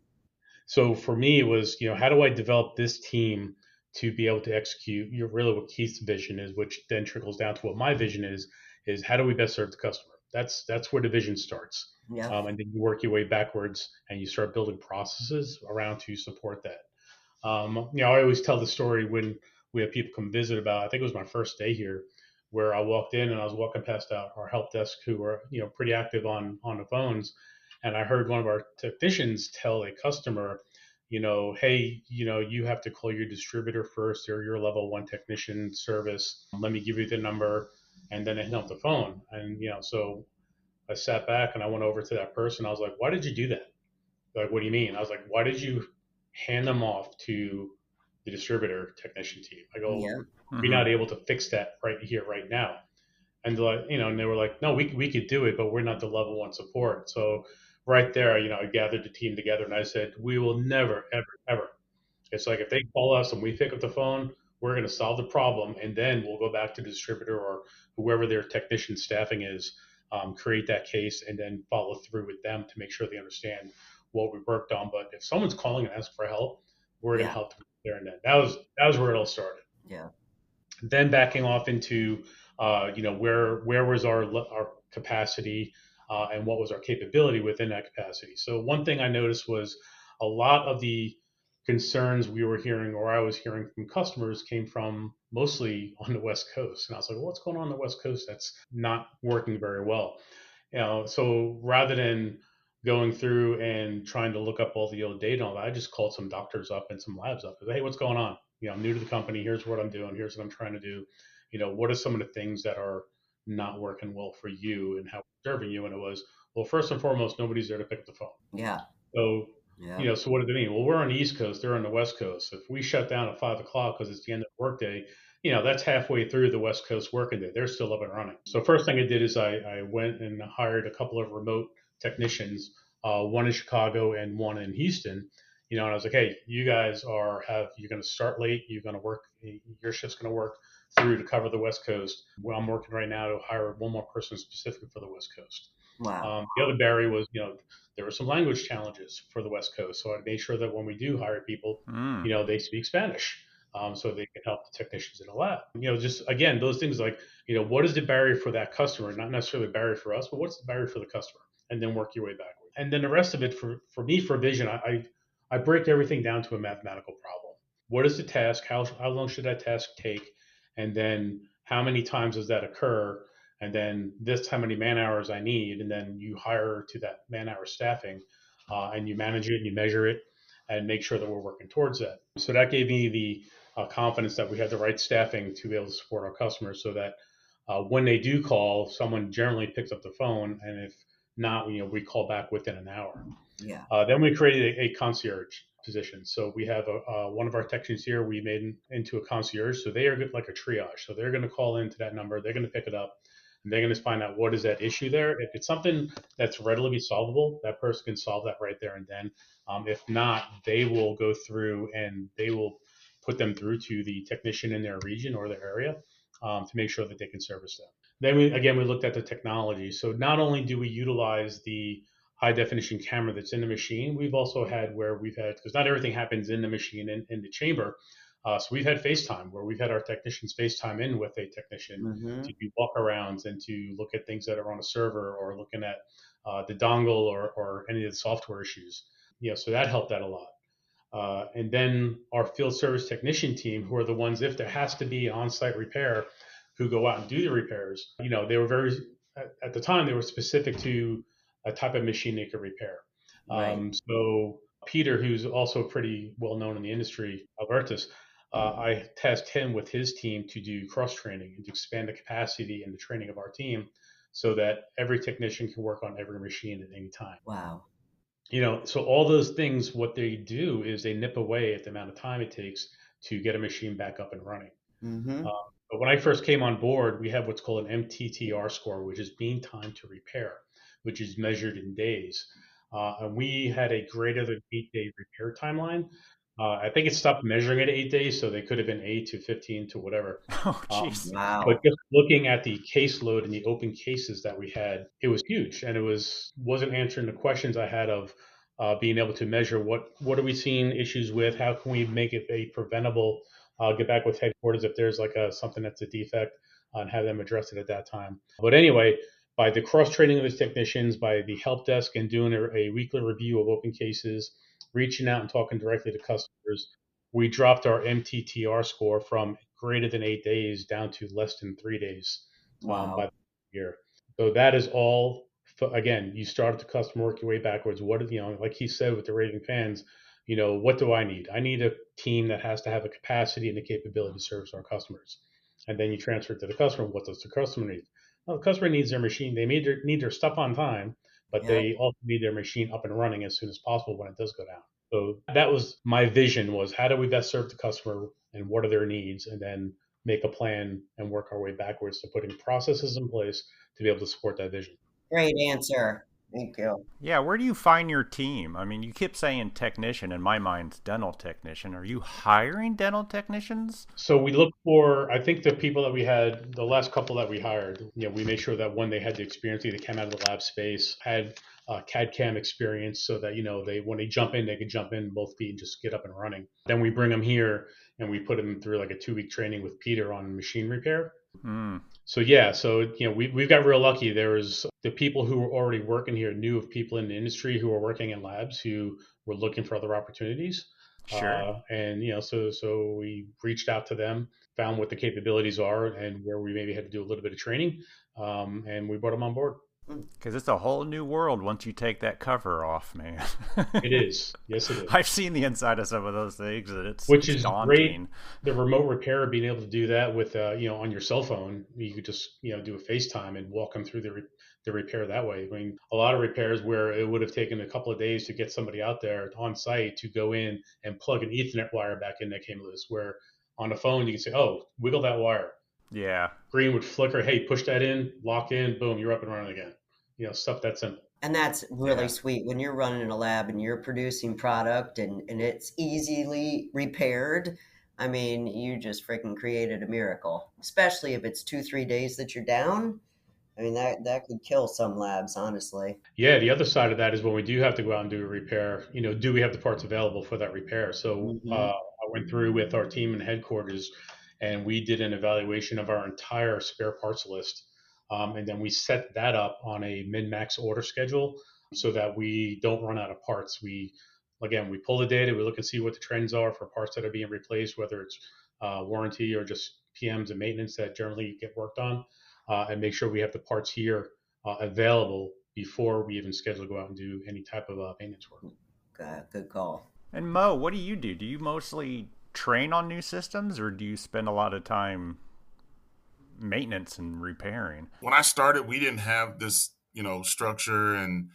So for me, it was, how do I develop this team to be able to execute really what Keith's vision is, which then trickles down to what my vision is how do we best serve the customer? That's where the vision starts. Yeah. And then you work your way backwards and you start building processes around to support that. I always tell the story when we have people come visit about, I think it was my first day here, where I walked in and I was walking past our help desk who were, pretty active on the phones. And I heard one of our technicians tell a customer, hey, you have to call your distributor first or your level 1 technician service. Let me give you the number. And then they hung up the phone. And, so I sat back and I went over to that person. I was like, why did you do that? Like, what do you mean? I was like, why did you hand them off to the distributor technician team? I go, Yeah. we're not able to fix that right here, right now. And they're like, and they were like, no, we could do it, but we're not the level 1 support. So right there, I gathered the team together and I said, we will never, ever, ever. It's like if they call us and we pick up the phone, we're going to solve the problem, and then we'll go back to the distributor or whoever their technician staffing is, create that case, and then follow through with them to make sure they understand what we worked on. But if someone's calling and asking for help, we're going to help them there and then. That was where it all started. Yeah. Then backing off into, where was our capacity and what was our capability within that capacity. So one thing I noticed was a lot of the concerns we were hearing or I was hearing from customers came from mostly on the West Coast. And I was like, well, what's going on the West Coast that's not working very well? So rather than going through and trying to look up all the old data and all that, I just called some doctors up and some labs up. I said, hey, what's going on? I'm new to the company. Here's what I'm doing. Here's what I'm trying to do. What are some of the things that are not working well for you and how we're serving you? And it was, well, first and foremost, nobody's there to pick up the phone. Yeah. So, Yeah. so what does it mean? Well, we're on the East Coast. They're on the West Coast. If we shut down at 5 o'clock because it's the end of the workday, that's halfway through the West Coast working day. They're still up and running. So first thing I did is I went and hired a couple of remote technicians, one in Chicago and one in Houston. And I was like, hey, you guys you're going to start late. You're going to work. Your shift's going to work through to cover the West Coast. Well, I'm working right now to hire one more person specifically for the West Coast. Wow. The other barrier was, there were some language challenges for the West Coast. So I made sure that when we do hire people, they speak Spanish. So they can help the technicians in the lab. Just again, those things like, what is the barrier for that customer? Not necessarily a barrier for us, but what's the barrier for the customer? And then work your way backward. And then the rest of it for me, for vision, I break everything down to a mathematical problem. What is the task? How long should that task take? And then how many times does that occur? And then this how many man hours I need. And then you hire to that man hour staffing and you manage it and you measure it and make sure that we're working towards that. So that gave me the confidence that we had the right staffing to be able to support our customers so that when they do call, someone generally picks up the phone. And if not, we call back within an hour. Yeah. Then we created a concierge position. So we have one of our technicians here, we made into a concierge. So they are like a triage. So they're going to call into that number. They're going to pick it up. And they're going to find out what is that issue there. If it's something that's readily solvable, that person can solve that right there and then. If not, they will go through and they will put them through to the technician in their region or their area to make sure that they can service them. Then we looked at the technology. So not only do we utilize the high definition camera that's in the machine, we've also had because not everything happens in the machine in the chamber. So we've had FaceTime where we've had our technicians FaceTime in with a technician to do walkarounds and to look at things that are on a server or looking at the dongle or any of the software issues. So that helped out a lot. And then our field service technician team, who are the ones, if there has to be on-site repair, who go out and do the repairs. They were at the time, they were specific to a type of machine they could repair. Right. So Peter, who's also pretty well known in the industry, Albertus, I tasked him with his team to do cross training and to expand the capacity and the training of our team so that every technician can work on every machine at any time. Wow. So all those things, what they do is they nip away at the amount of time it takes to get a machine back up and running. Mm-hmm. But when I first came on board, we have what's called an MTTR score, which is mean time to repair, which is measured in days. And we had a greater than 8-day repair timeline. I think it stopped measuring at 8 days, so they could have been 8 to 15 to whatever. Oh, jeez. Wow. But just looking at the caseload and the open cases that we had, it was huge, and wasn't answering the questions I had of being able to measure what are we seeing issues with, how can we make it a preventable. Get back with headquarters if there's like something that's a defect, and have them address it at that time. But anyway, by the cross training of the technicians, by the help desk, and doing a weekly review of open cases, reaching out and talking directly to customers, we dropped our MTTR score from greater than 8 days down to less than 3 days Wow. by the year. So that is all. Again, you start at the customer, work your way backwards. Like he said with the raving fans, what do I need? I need a team that has to have a capacity and the capability to service our customers. And then you transfer it to the customer. What does the customer need? Well, the customer needs their machine. They need their stuff on time, but Yep. they also need their machine up and running as soon as possible when it does go down. So that was my vision, was how do we best serve the customer and what are their needs, and then make a plan and work our way backwards to putting processes in place to be able to support that vision. Great answer. Thank you. Yeah, where do you find your team? I mean, you keep saying technician. In my mind, dental technician. Are you hiring dental technicians? So we look for, I think the people that we had, the last couple that we hired, we made sure that one, they had the experience, either came out of the lab space, had CAD CAM experience, so that, when they jump in, they could jump in both feet and just get up and running. Then we bring them here and we put them through like a 2-week training with Peter on machine repair. So we've got real lucky. There was the people who were already working here knew of people in the industry who were working in labs who were looking for other opportunities. Sure. So we reached out to them, found what the capabilities are, and where we maybe had to do a little bit of training, and we brought them on board. Because it's a whole new world once you take that cover off, man. It is. Yes, it is. I've seen the inside of some of those things, and it's Great. daunting. The remote repair, being able to do that with on your cell phone, you could just do a FaceTime and walk them through the repair that way. I mean, a lot of repairs where it would have taken a couple of days to get somebody out there on site to go in and plug an Ethernet wire back in that came loose, where on the phone you can say, oh, wiggle that wire. Yeah. Green would flicker. Hey, push that in, lock in, boom, you're up and running again. Stuff that simple. And that's really sweet when you're running a lab and you're producing product and it's easily repaired. I mean, you just freaking created a miracle, especially if it's 2-3 days that you're down. I mean, that could kill some labs, honestly. Yeah, the other side of that is when we do have to go out and do a repair, do we have the parts available for that repair? So I went through with our team in headquarters and we did an evaluation of our entire spare parts list. And then we set that up on a min-max order schedule so that we don't run out of parts. We pull the data, we look and see what the trends are for parts that are being replaced, whether it's warranty or just PMs and maintenance that generally get worked on, and make sure we have the parts here available before we even schedule to go out and do any type of maintenance work. Good call. And Mo, what do you do? Do you mostly train on new systems, or do you spend a lot of time maintenance and repairing? When I started, we didn't have this, structure and,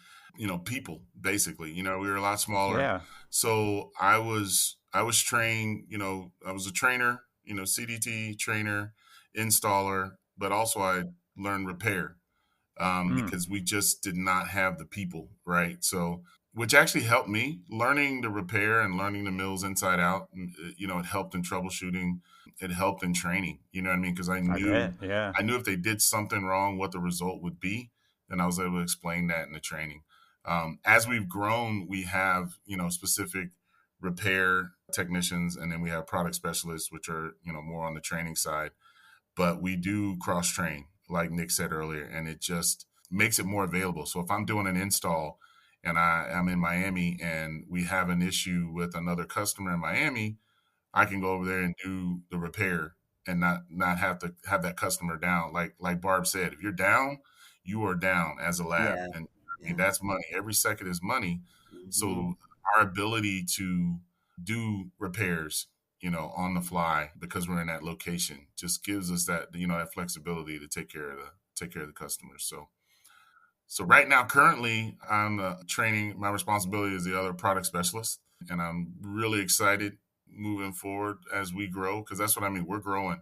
people, basically. We were a lot smaller. Yeah. So I was trained, I was a trainer, CDT trainer, installer, but also I learned repair because we just did not have the people, right? So, which actually helped me learning the repair and learning the mills inside out. It helped in troubleshooting. It helped in training. You know what I mean? Because I knew if they did something wrong, what the result would be. And I was able to explain that in the training. As we've grown, we have, specific repair technicians, and then we have product specialists, which are, more on the training side. But we do cross train, like Nick said earlier, and it just makes it more available. So if I'm doing an install and I'm in Miami and we have an issue with another customer in Miami, I can go over there and do the repair and not have to have that customer down. Like Barb said, if you're down, you are down as a lab. Yeah. And I mean, that's money. Every second is money. So our ability to do repairs, on the fly because we're in that location just gives us that, that flexibility to take care of take care of the customers. So right now, currently, I'm training. My responsibility is the other product specialist, and I'm really excited moving forward as we grow, because that's what I mean. We're growing,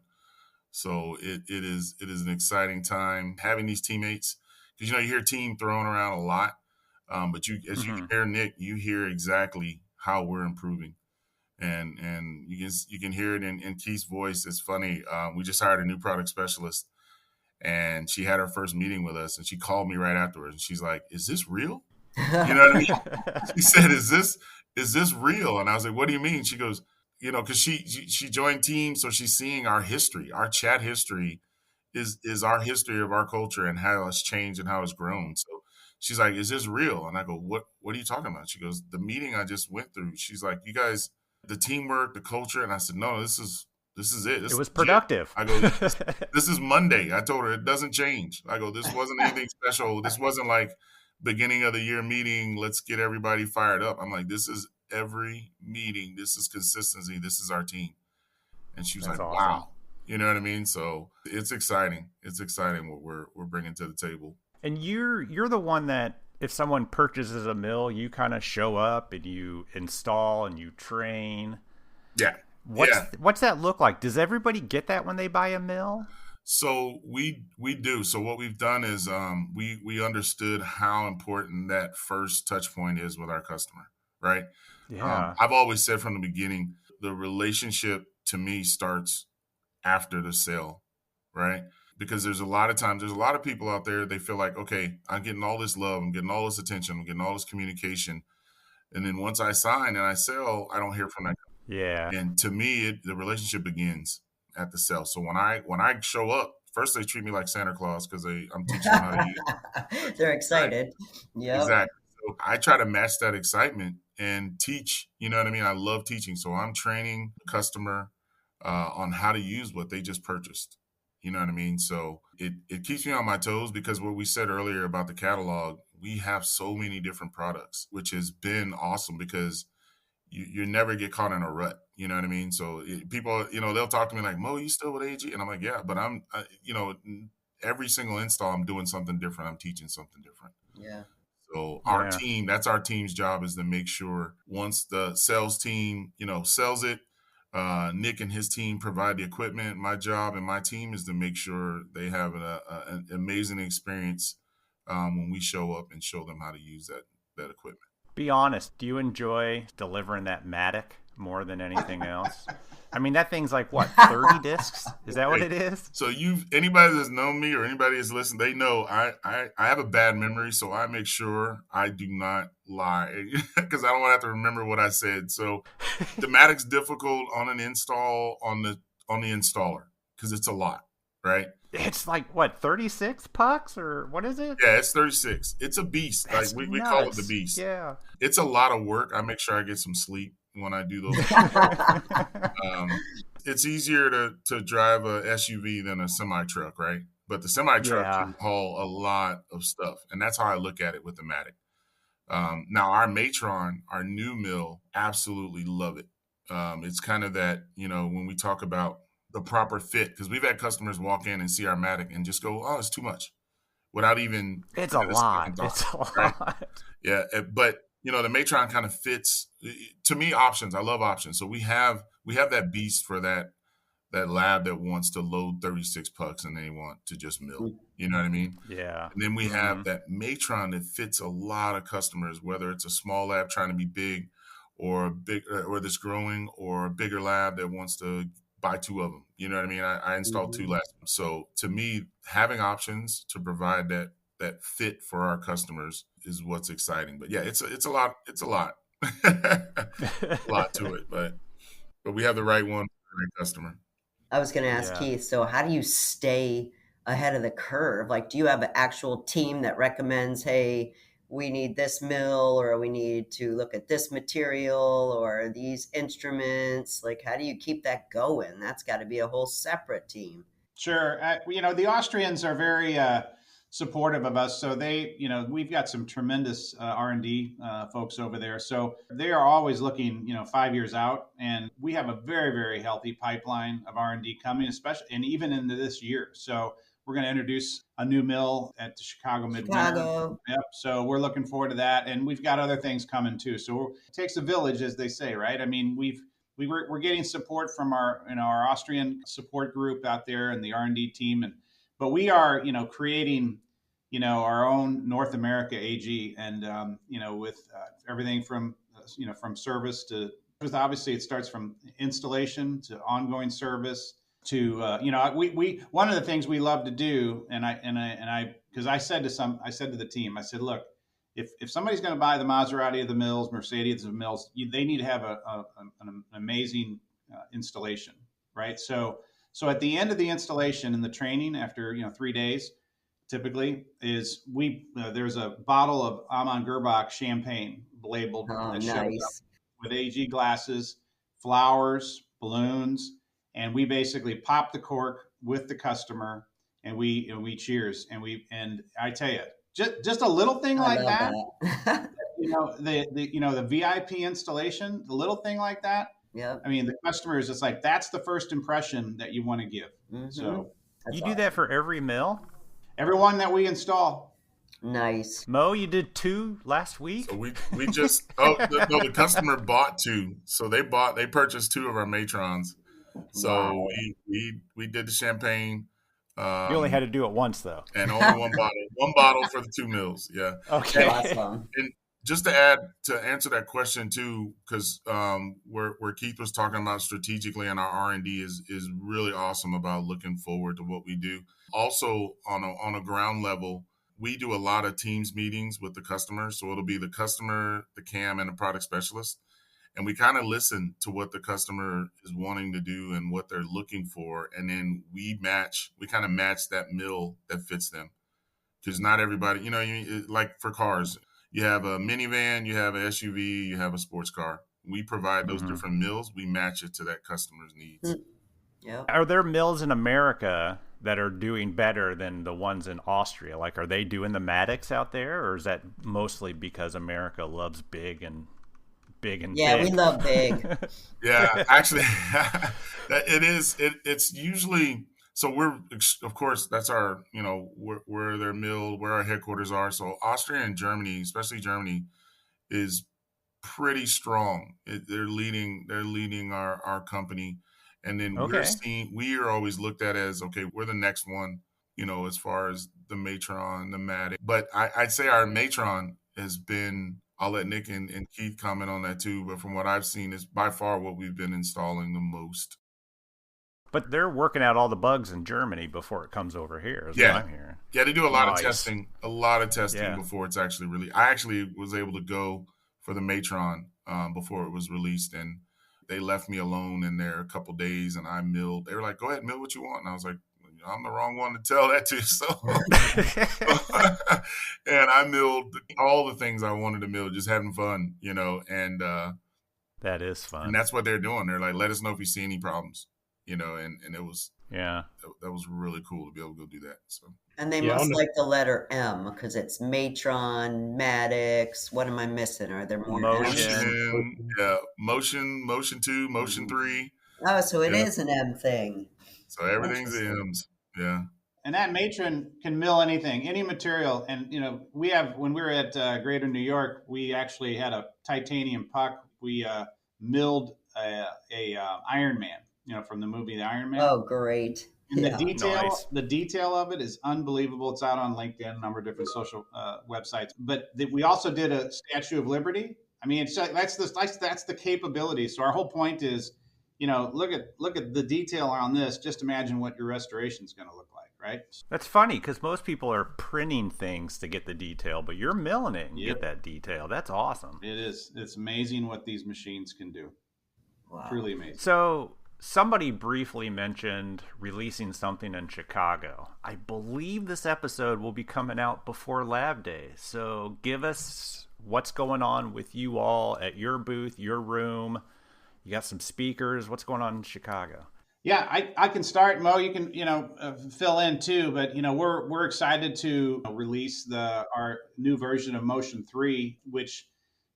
so it is an exciting time having these teammates, because you hear team thrown around a lot, but as you hear Nick, you hear exactly how we're improving, and you can hear it in Keith's voice. It's funny. We just hired a new product specialist. And she had her first meeting with us, and she called me right afterwards. And she's like, "Is this real?" You know what I mean? She said, "Is this real?" And I was like, "What do you mean?" She goes, because she joined Teams, so she's seeing our history. Our chat history is our history of our culture and how it's changed and how it's grown. So she's like, "Is this real?" And I go, "What are you talking about?" She goes, "The meeting I just went through." She's like, "You guys, the teamwork, the culture." And I said, "No, this is it. It was productive." I go, this is Monday. I told her it doesn't change. I go, this wasn't anything special. This wasn't like beginning of the year meeting. Let's get everybody fired up. I'm like, this is every meeting. This is consistency. This is our team. And she was That's like, awesome. wow. You know what I mean? So it's exciting. It's exciting what we're bringing to the table. And you're the one that, if someone purchases a mill, you kind of show up and you install and you train. Yeah. What's that look like? Does everybody get that when they buy a mill? So we do. So what we've done is we understood how important that first touch point is with our customer, right? Yeah. I've always said from the beginning, the relationship to me starts after the sale, right? Because there's a lot of people out there, they feel like, okay, I'm getting all this love, I'm getting all this attention, I'm getting all this communication. And then once I sign and I sell, I don't hear from that. Yeah. And to me, the relationship begins at the sale. So when I show up, first they treat me like Santa Claus because I'm teaching them how to use it. They're excited. Right? Yeah. Exactly. So I try to match that excitement and teach. You know what I mean? I love teaching. So I'm training the customer on how to use what they just purchased. You know what I mean? So it keeps me on my toes, because what we said earlier about the catalog, we have so many different products, which has been awesome, because you never get caught in a rut. You know what I mean? So people, they'll talk to me like, "Mo, you still with AG?" And I'm like, "Yeah," but every single install, I'm doing something different. I'm teaching something different. Yeah. So our team, that's our team's job, is to make sure once the sales team, sells it, Nick and his team provide the equipment. My job and my team is to make sure they have an amazing experience when we show up and show them how to use that equipment. Be honest, do you enjoy delivering that Matic more than anything else? I mean, that thing's like, what, 30 discs? Is that what it is? So anybody that's known me or anybody that's listened, they know I have a bad memory, so I make sure I do not lie, because I don't want to have to remember what I said. So the Matic's difficult on an install on the installer, because it's a lot, right? It's like, what, 36 pucks, or what is it? Yeah, it's 36. It's a beast. That's like we call it the beast. Yeah. It's a lot of work. I make sure I get some sleep when I do those. It's easier to drive a SUV than a semi truck, right? But the semi truck can haul a lot of stuff, and that's how I look at it with the Matic. Now our Matron, our new mill, absolutely love it. It's kind of that, when we talk about the proper fit, because we've had customers walk in and see our Matic and just go, "Oh, it's too much," without even. It's a lot. It's a lot. Right? Yeah, but the Matron kind of fits. To me, options. I love options. So we have that beast for that lab that wants to load 36 pucks and they want to just mill. You know what I mean? Yeah. And then we have that Matron that fits a lot of customers, whether it's a small lab trying to be big, or that's growing, or a bigger lab that wants to buy two of them. You know what I mean? I installed two last. So to me, having options to provide that fit for our customers is what's exciting. But yeah, it's a lot. It's a lot. A lot to it, but we have the right one for the right customer. I was going to ask Keith, so how do you stay ahead of the curve? Like, do you have an actual team that recommends, hey, we need this mill, or we need to look at this material or these instruments? Like, how do you keep that going? That's got to be a whole separate team. Sure. The Austrians are very supportive of us. So we've got some tremendous R&D folks over there. So they are always looking, 5 years out, and we have a very, very healthy pipeline of R&D coming, especially, and even into this year. So we're going to introduce a new mill at the Chicago Midwinter. Yep. So we're looking forward to that. And we've got other things coming too. So it takes a village, as they say, right? I mean, we're getting support from our Austrian support group out there and the R&D team. But we are, creating, our own North America AG and, with everything from service to, obviously it starts from installation to ongoing service to, we one of the things we love to do. Because I said to the team, I said, look, if somebody's going to buy the Maserati of the mills, Mercedes of the mills, they need to have an amazing installation, right? So at the end of the installation and the training, after 3 days, typically is there's a bottle of Amann Girrbach champagne labeled that shows up with AG glasses, flowers, balloons, and we basically pop the cork with the customer, and we cheers, and I tell you, just a little thing like that. The VIP installation, the little thing like that. Yeah. I mean, the customer is just like, that's the first impression that you want to give. Mm-hmm. So you do that for every mill? Everyone that we install. Nice. Mo, you did 2 last week? So we just the customer bought 2. So they purchased 2 of our matrons. So wow. we did the champagne. You only had to do it once though. And only one bottle for the 2 mills. Yeah. Okay. Awesome. And just to answer that question too, because where Keith was talking about strategically and our R&D is really awesome about looking forward to what we do. Also on a ground level, we do a lot of teams meetings with the customer. So it'll be the customer, the CAM, and the product specialist. And we kind of listen to what the customer is wanting to do and what they're looking for. And then we kind of match that mill that fits them. Because not everybody, like for cars, you have a minivan, you have an SUV, you have a sports car. We provide those different mills. We match it to that customer's needs. Yeah. Are there mills in America that are doing better than the ones in Austria? Like, are they doing the Maddox out there, or is that mostly because America loves big and big? Yeah, we love big. Yeah, actually, it is. It's usually. So we're, of course, that's our, where their mill, where our headquarters are. So Austria and Germany, especially Germany, is pretty strong. They're leading our company. And then we are always looked at as, okay, we're the next one, as far as the Matron, the Matic. But I'd say our Matron has been, I'll let Nick and Keith comment on that too. But from what I've seen, is by far what we've been installing the most. But they're working out all the bugs in Germany before it comes over here, is what I'm hearing. Yeah, they do a lot of testing before it's actually released. I actually was able to go for the Matron before it was released, and they left me alone in there a couple days, and I milled. They were like, go ahead, mill what you want. And I was like, I'm the wrong one to tell that to. So, and I milled all the things I wanted to mill, just having fun, and that is fun. And that's what they're doing. They're like, let us know if you see any problems. And it was that was really cool to be able to go do that. So and they must like the letter M because it's Matron, Maddox. What am I missing? Are there more? Motion, Motion 2, Motion 3. Oh, so it is an M thing. So everything's M's. Yeah. And that Matron can mill anything, any material. And when we were at Greater New York, we actually had a titanium puck. We milled a Iron Man. From the movie The Iron Man. Oh, great. And the detail of it is unbelievable. It's out on LinkedIn, a number of different social websites. But we also did a Statue of Liberty. I mean, that's the capability. So our whole point is, look at the detail on this. Just imagine what your restoration is going to look like, right? That's funny because most people are printing things to get the detail, but you're milling it and get that detail. That's awesome. It is. It's amazing what these machines can do. Wow. Truly amazing. So somebody briefly mentioned releasing something in Chicago. I believe this episode will be coming out before Lab Day. So give us what's going on with you all at your booth, your room. You got some speakers. What's going on in Chicago? Yeah, I can start. Mo, you can fill in too. But we're excited to release our new version of Motion 3, which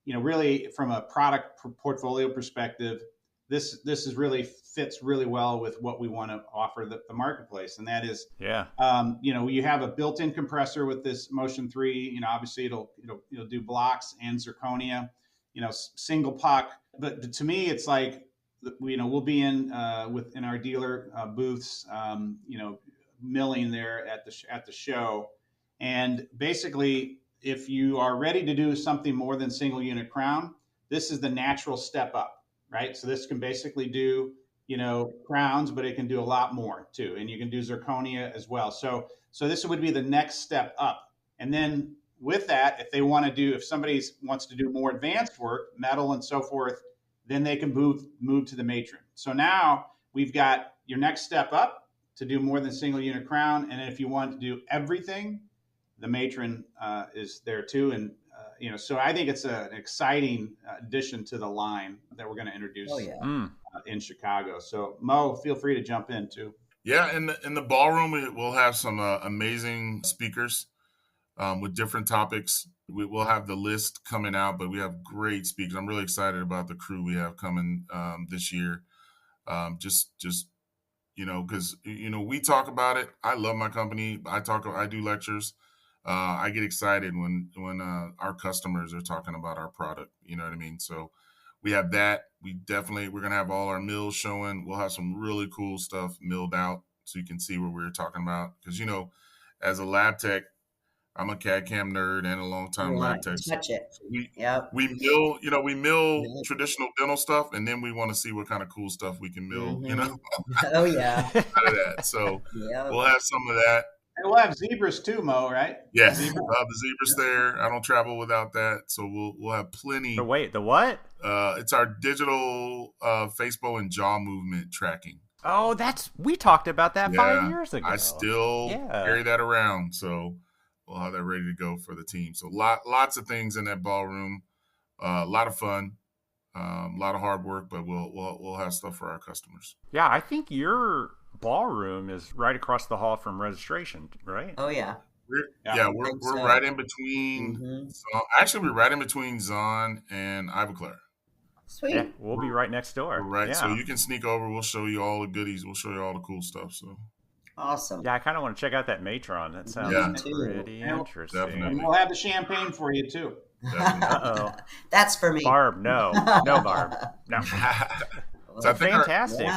really from a product portfolio perspective this is really fits really well with what we want to offer the marketplace, and that is, you have a built-in compressor with this Motion 3. Obviously it'll do blocks and zirconia, single puck. But to me, it's like, we'll be in our dealer booths, milling there at the show, and basically, if you are ready to do something more than single unit crown, this is the natural step up, right? So this can basically do, crowns, but it can do a lot more too. And you can do zirconia as well. So this would be the next step up. And then with that, if somebody wants to do more advanced work, metal and so forth, then they can move to the matron. So now we've got your next step up to do more than single unit crown. And if you want to do everything, the matron is there too. And, so I think it's an exciting addition to the line that we're going to introduce in Chicago. So Mo, feel free to jump in too. Yeah, in the ballroom, we'll have some amazing speakers with different topics. We'll have the list coming out, but we have great speakers. I'm really excited about the crew we have coming this year. Because we talk about it. I love my company. I do lectures. I get excited when our customers are talking about our product. You know what I mean? So we have that. We're going to have all our mills showing. We'll have some really cool stuff milled out so you can see what we're talking about. Because, as a lab tech, I'm a CAD CAM nerd and a long time lab tech. Touch it. We mill traditional dental stuff, and then we want to see what kind of cool stuff we can mill, Oh yeah. out of that. So we'll have some of that. And we'll have zebras too, Mo, right? Yes, we'll have the zebras there. I don't travel without that. So we'll have plenty. The what? It's our digital Facebook and jaw movement tracking. Oh, we talked about that 5 years ago. I still carry that around. So we'll have that ready to go for the team. So lots of things in that ballroom. A lot of fun. A lot of hard work, but we'll have stuff for our customers. Yeah, I think your ballroom is right across the hall from registration, right? Oh yeah. We're right in between. Actually, we're right in between Zahn and Ivoclar. Sweet. Yeah, we'll be right next door. Right, so you can sneak over. We'll show you all the goodies. We'll show you all the cool stuff. So awesome. Yeah, I kind of want to check out that Matron. That sounds pretty interesting. Definitely. And we'll have the champagne for you too. Uh-oh. That's for me. Barb, no, Barb, no. So fantastic.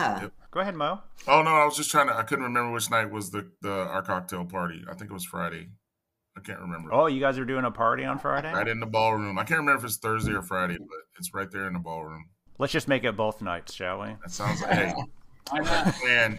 Go ahead, Mo. Oh no, I was just I couldn't remember which night was our cocktail party. I think it was Friday. I can't remember. Oh, you guys are doing a party on Friday? Right in the ballroom. I can't remember if it's Thursday or Friday, but it's right there in the ballroom. Let's just make it both nights, shall we? That sounds like, hey, man.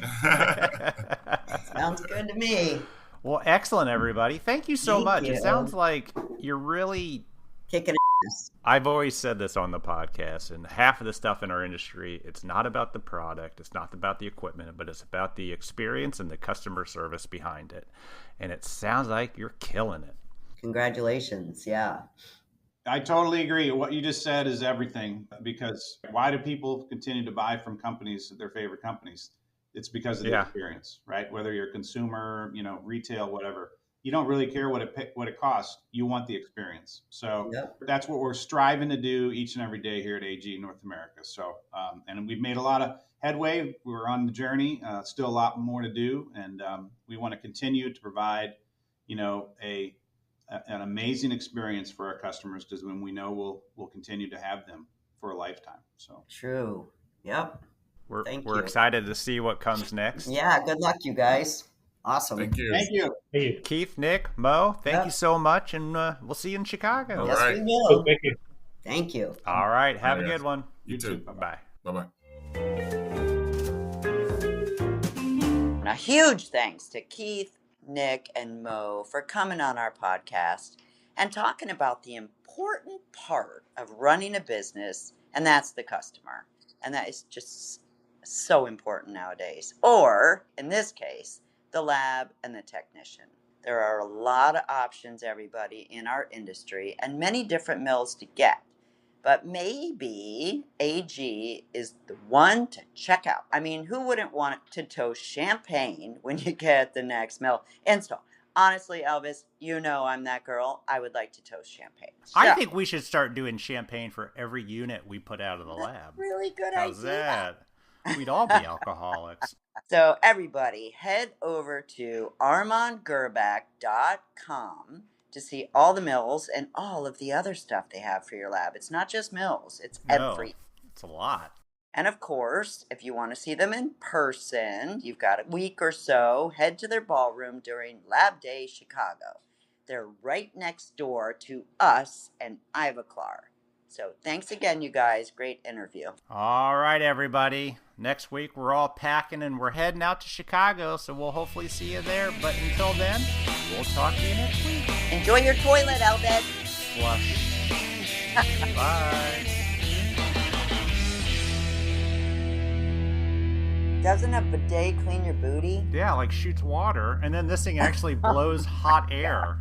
Sounds good to me. Well, excellent, everybody. Thank you so much. You. It sounds like you're really kicking ass. I've always said this on the podcast, and half of the stuff in our industry, it's not about the product, it's not about the equipment, but it's about the experience and the customer service behind it. And it sounds like you're killing it. Congratulations. Yeah. I totally agree. What you just said is everything, because why do people continue to buy from companies, their favorite companies? It's because of the experience, right? Whether you're a consumer, retail, whatever. You don't really care what it costs. You want the experience. So that's what we're striving to do each and every day here at AG North America. So, and we've made a lot of headway. We're on the journey. Still a lot more to do, and we want to continue to provide, an amazing experience for our customers, because when we know we'll continue to have them for a lifetime. So true. Yep. We're excited to see what comes next. Yeah. Good luck, you guys. Awesome. Thank you. Thank you. Hey. Keith, Nick, Mo, thank you so much, and we'll see you in Chicago. Yes, right. we will. Thank you. Thank you. All right. Have a good one. You too. Bye-bye. Bye-bye. A huge thanks to Keith, Nick, and Mo for coming on our podcast and talking about the important part of running a business, and that's the customer. And that is just so important nowadays. Or, in this case, the lab and the technician. There are a lot of options, everybody, in our industry, and many different mills to get. But maybe AG is the one to check out. I mean, who wouldn't want to toast champagne when you get the next mill install? honestly, Elvis, you know I'm that girl. I would like to toast champagne. So, I think we should start doing champagne for every unit we put out of the lab. Really good How's idea. that? We'd all be alcoholics. So everybody, head over to AmannGirrbach.com to see all the mills and all of the other stuff they have for your lab. It's not just mills, it's everything. It's a lot. And of course, if you want to see them in person, you've got a week or so, head to their ballroom during Lab Day Chicago. They're right next door to us and Ivoclar. So thanks again, you guys. Great interview. All right, everybody. Next week, we're all packing and we're heading out to Chicago, so we'll hopefully see you there. But until then, we'll talk to you next week. Enjoy your toilet, Elvis. Flush. Bye. Doesn't a bidet clean your booty? Yeah, like shoots water, and then this thing actually blows hot air.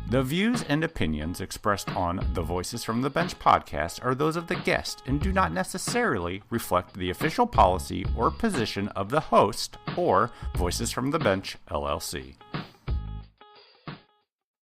The views and opinions expressed on the Voices from the Bench podcast are those of the guest and do not necessarily reflect the official policy or position of the host or Voices from the Bench, LLC.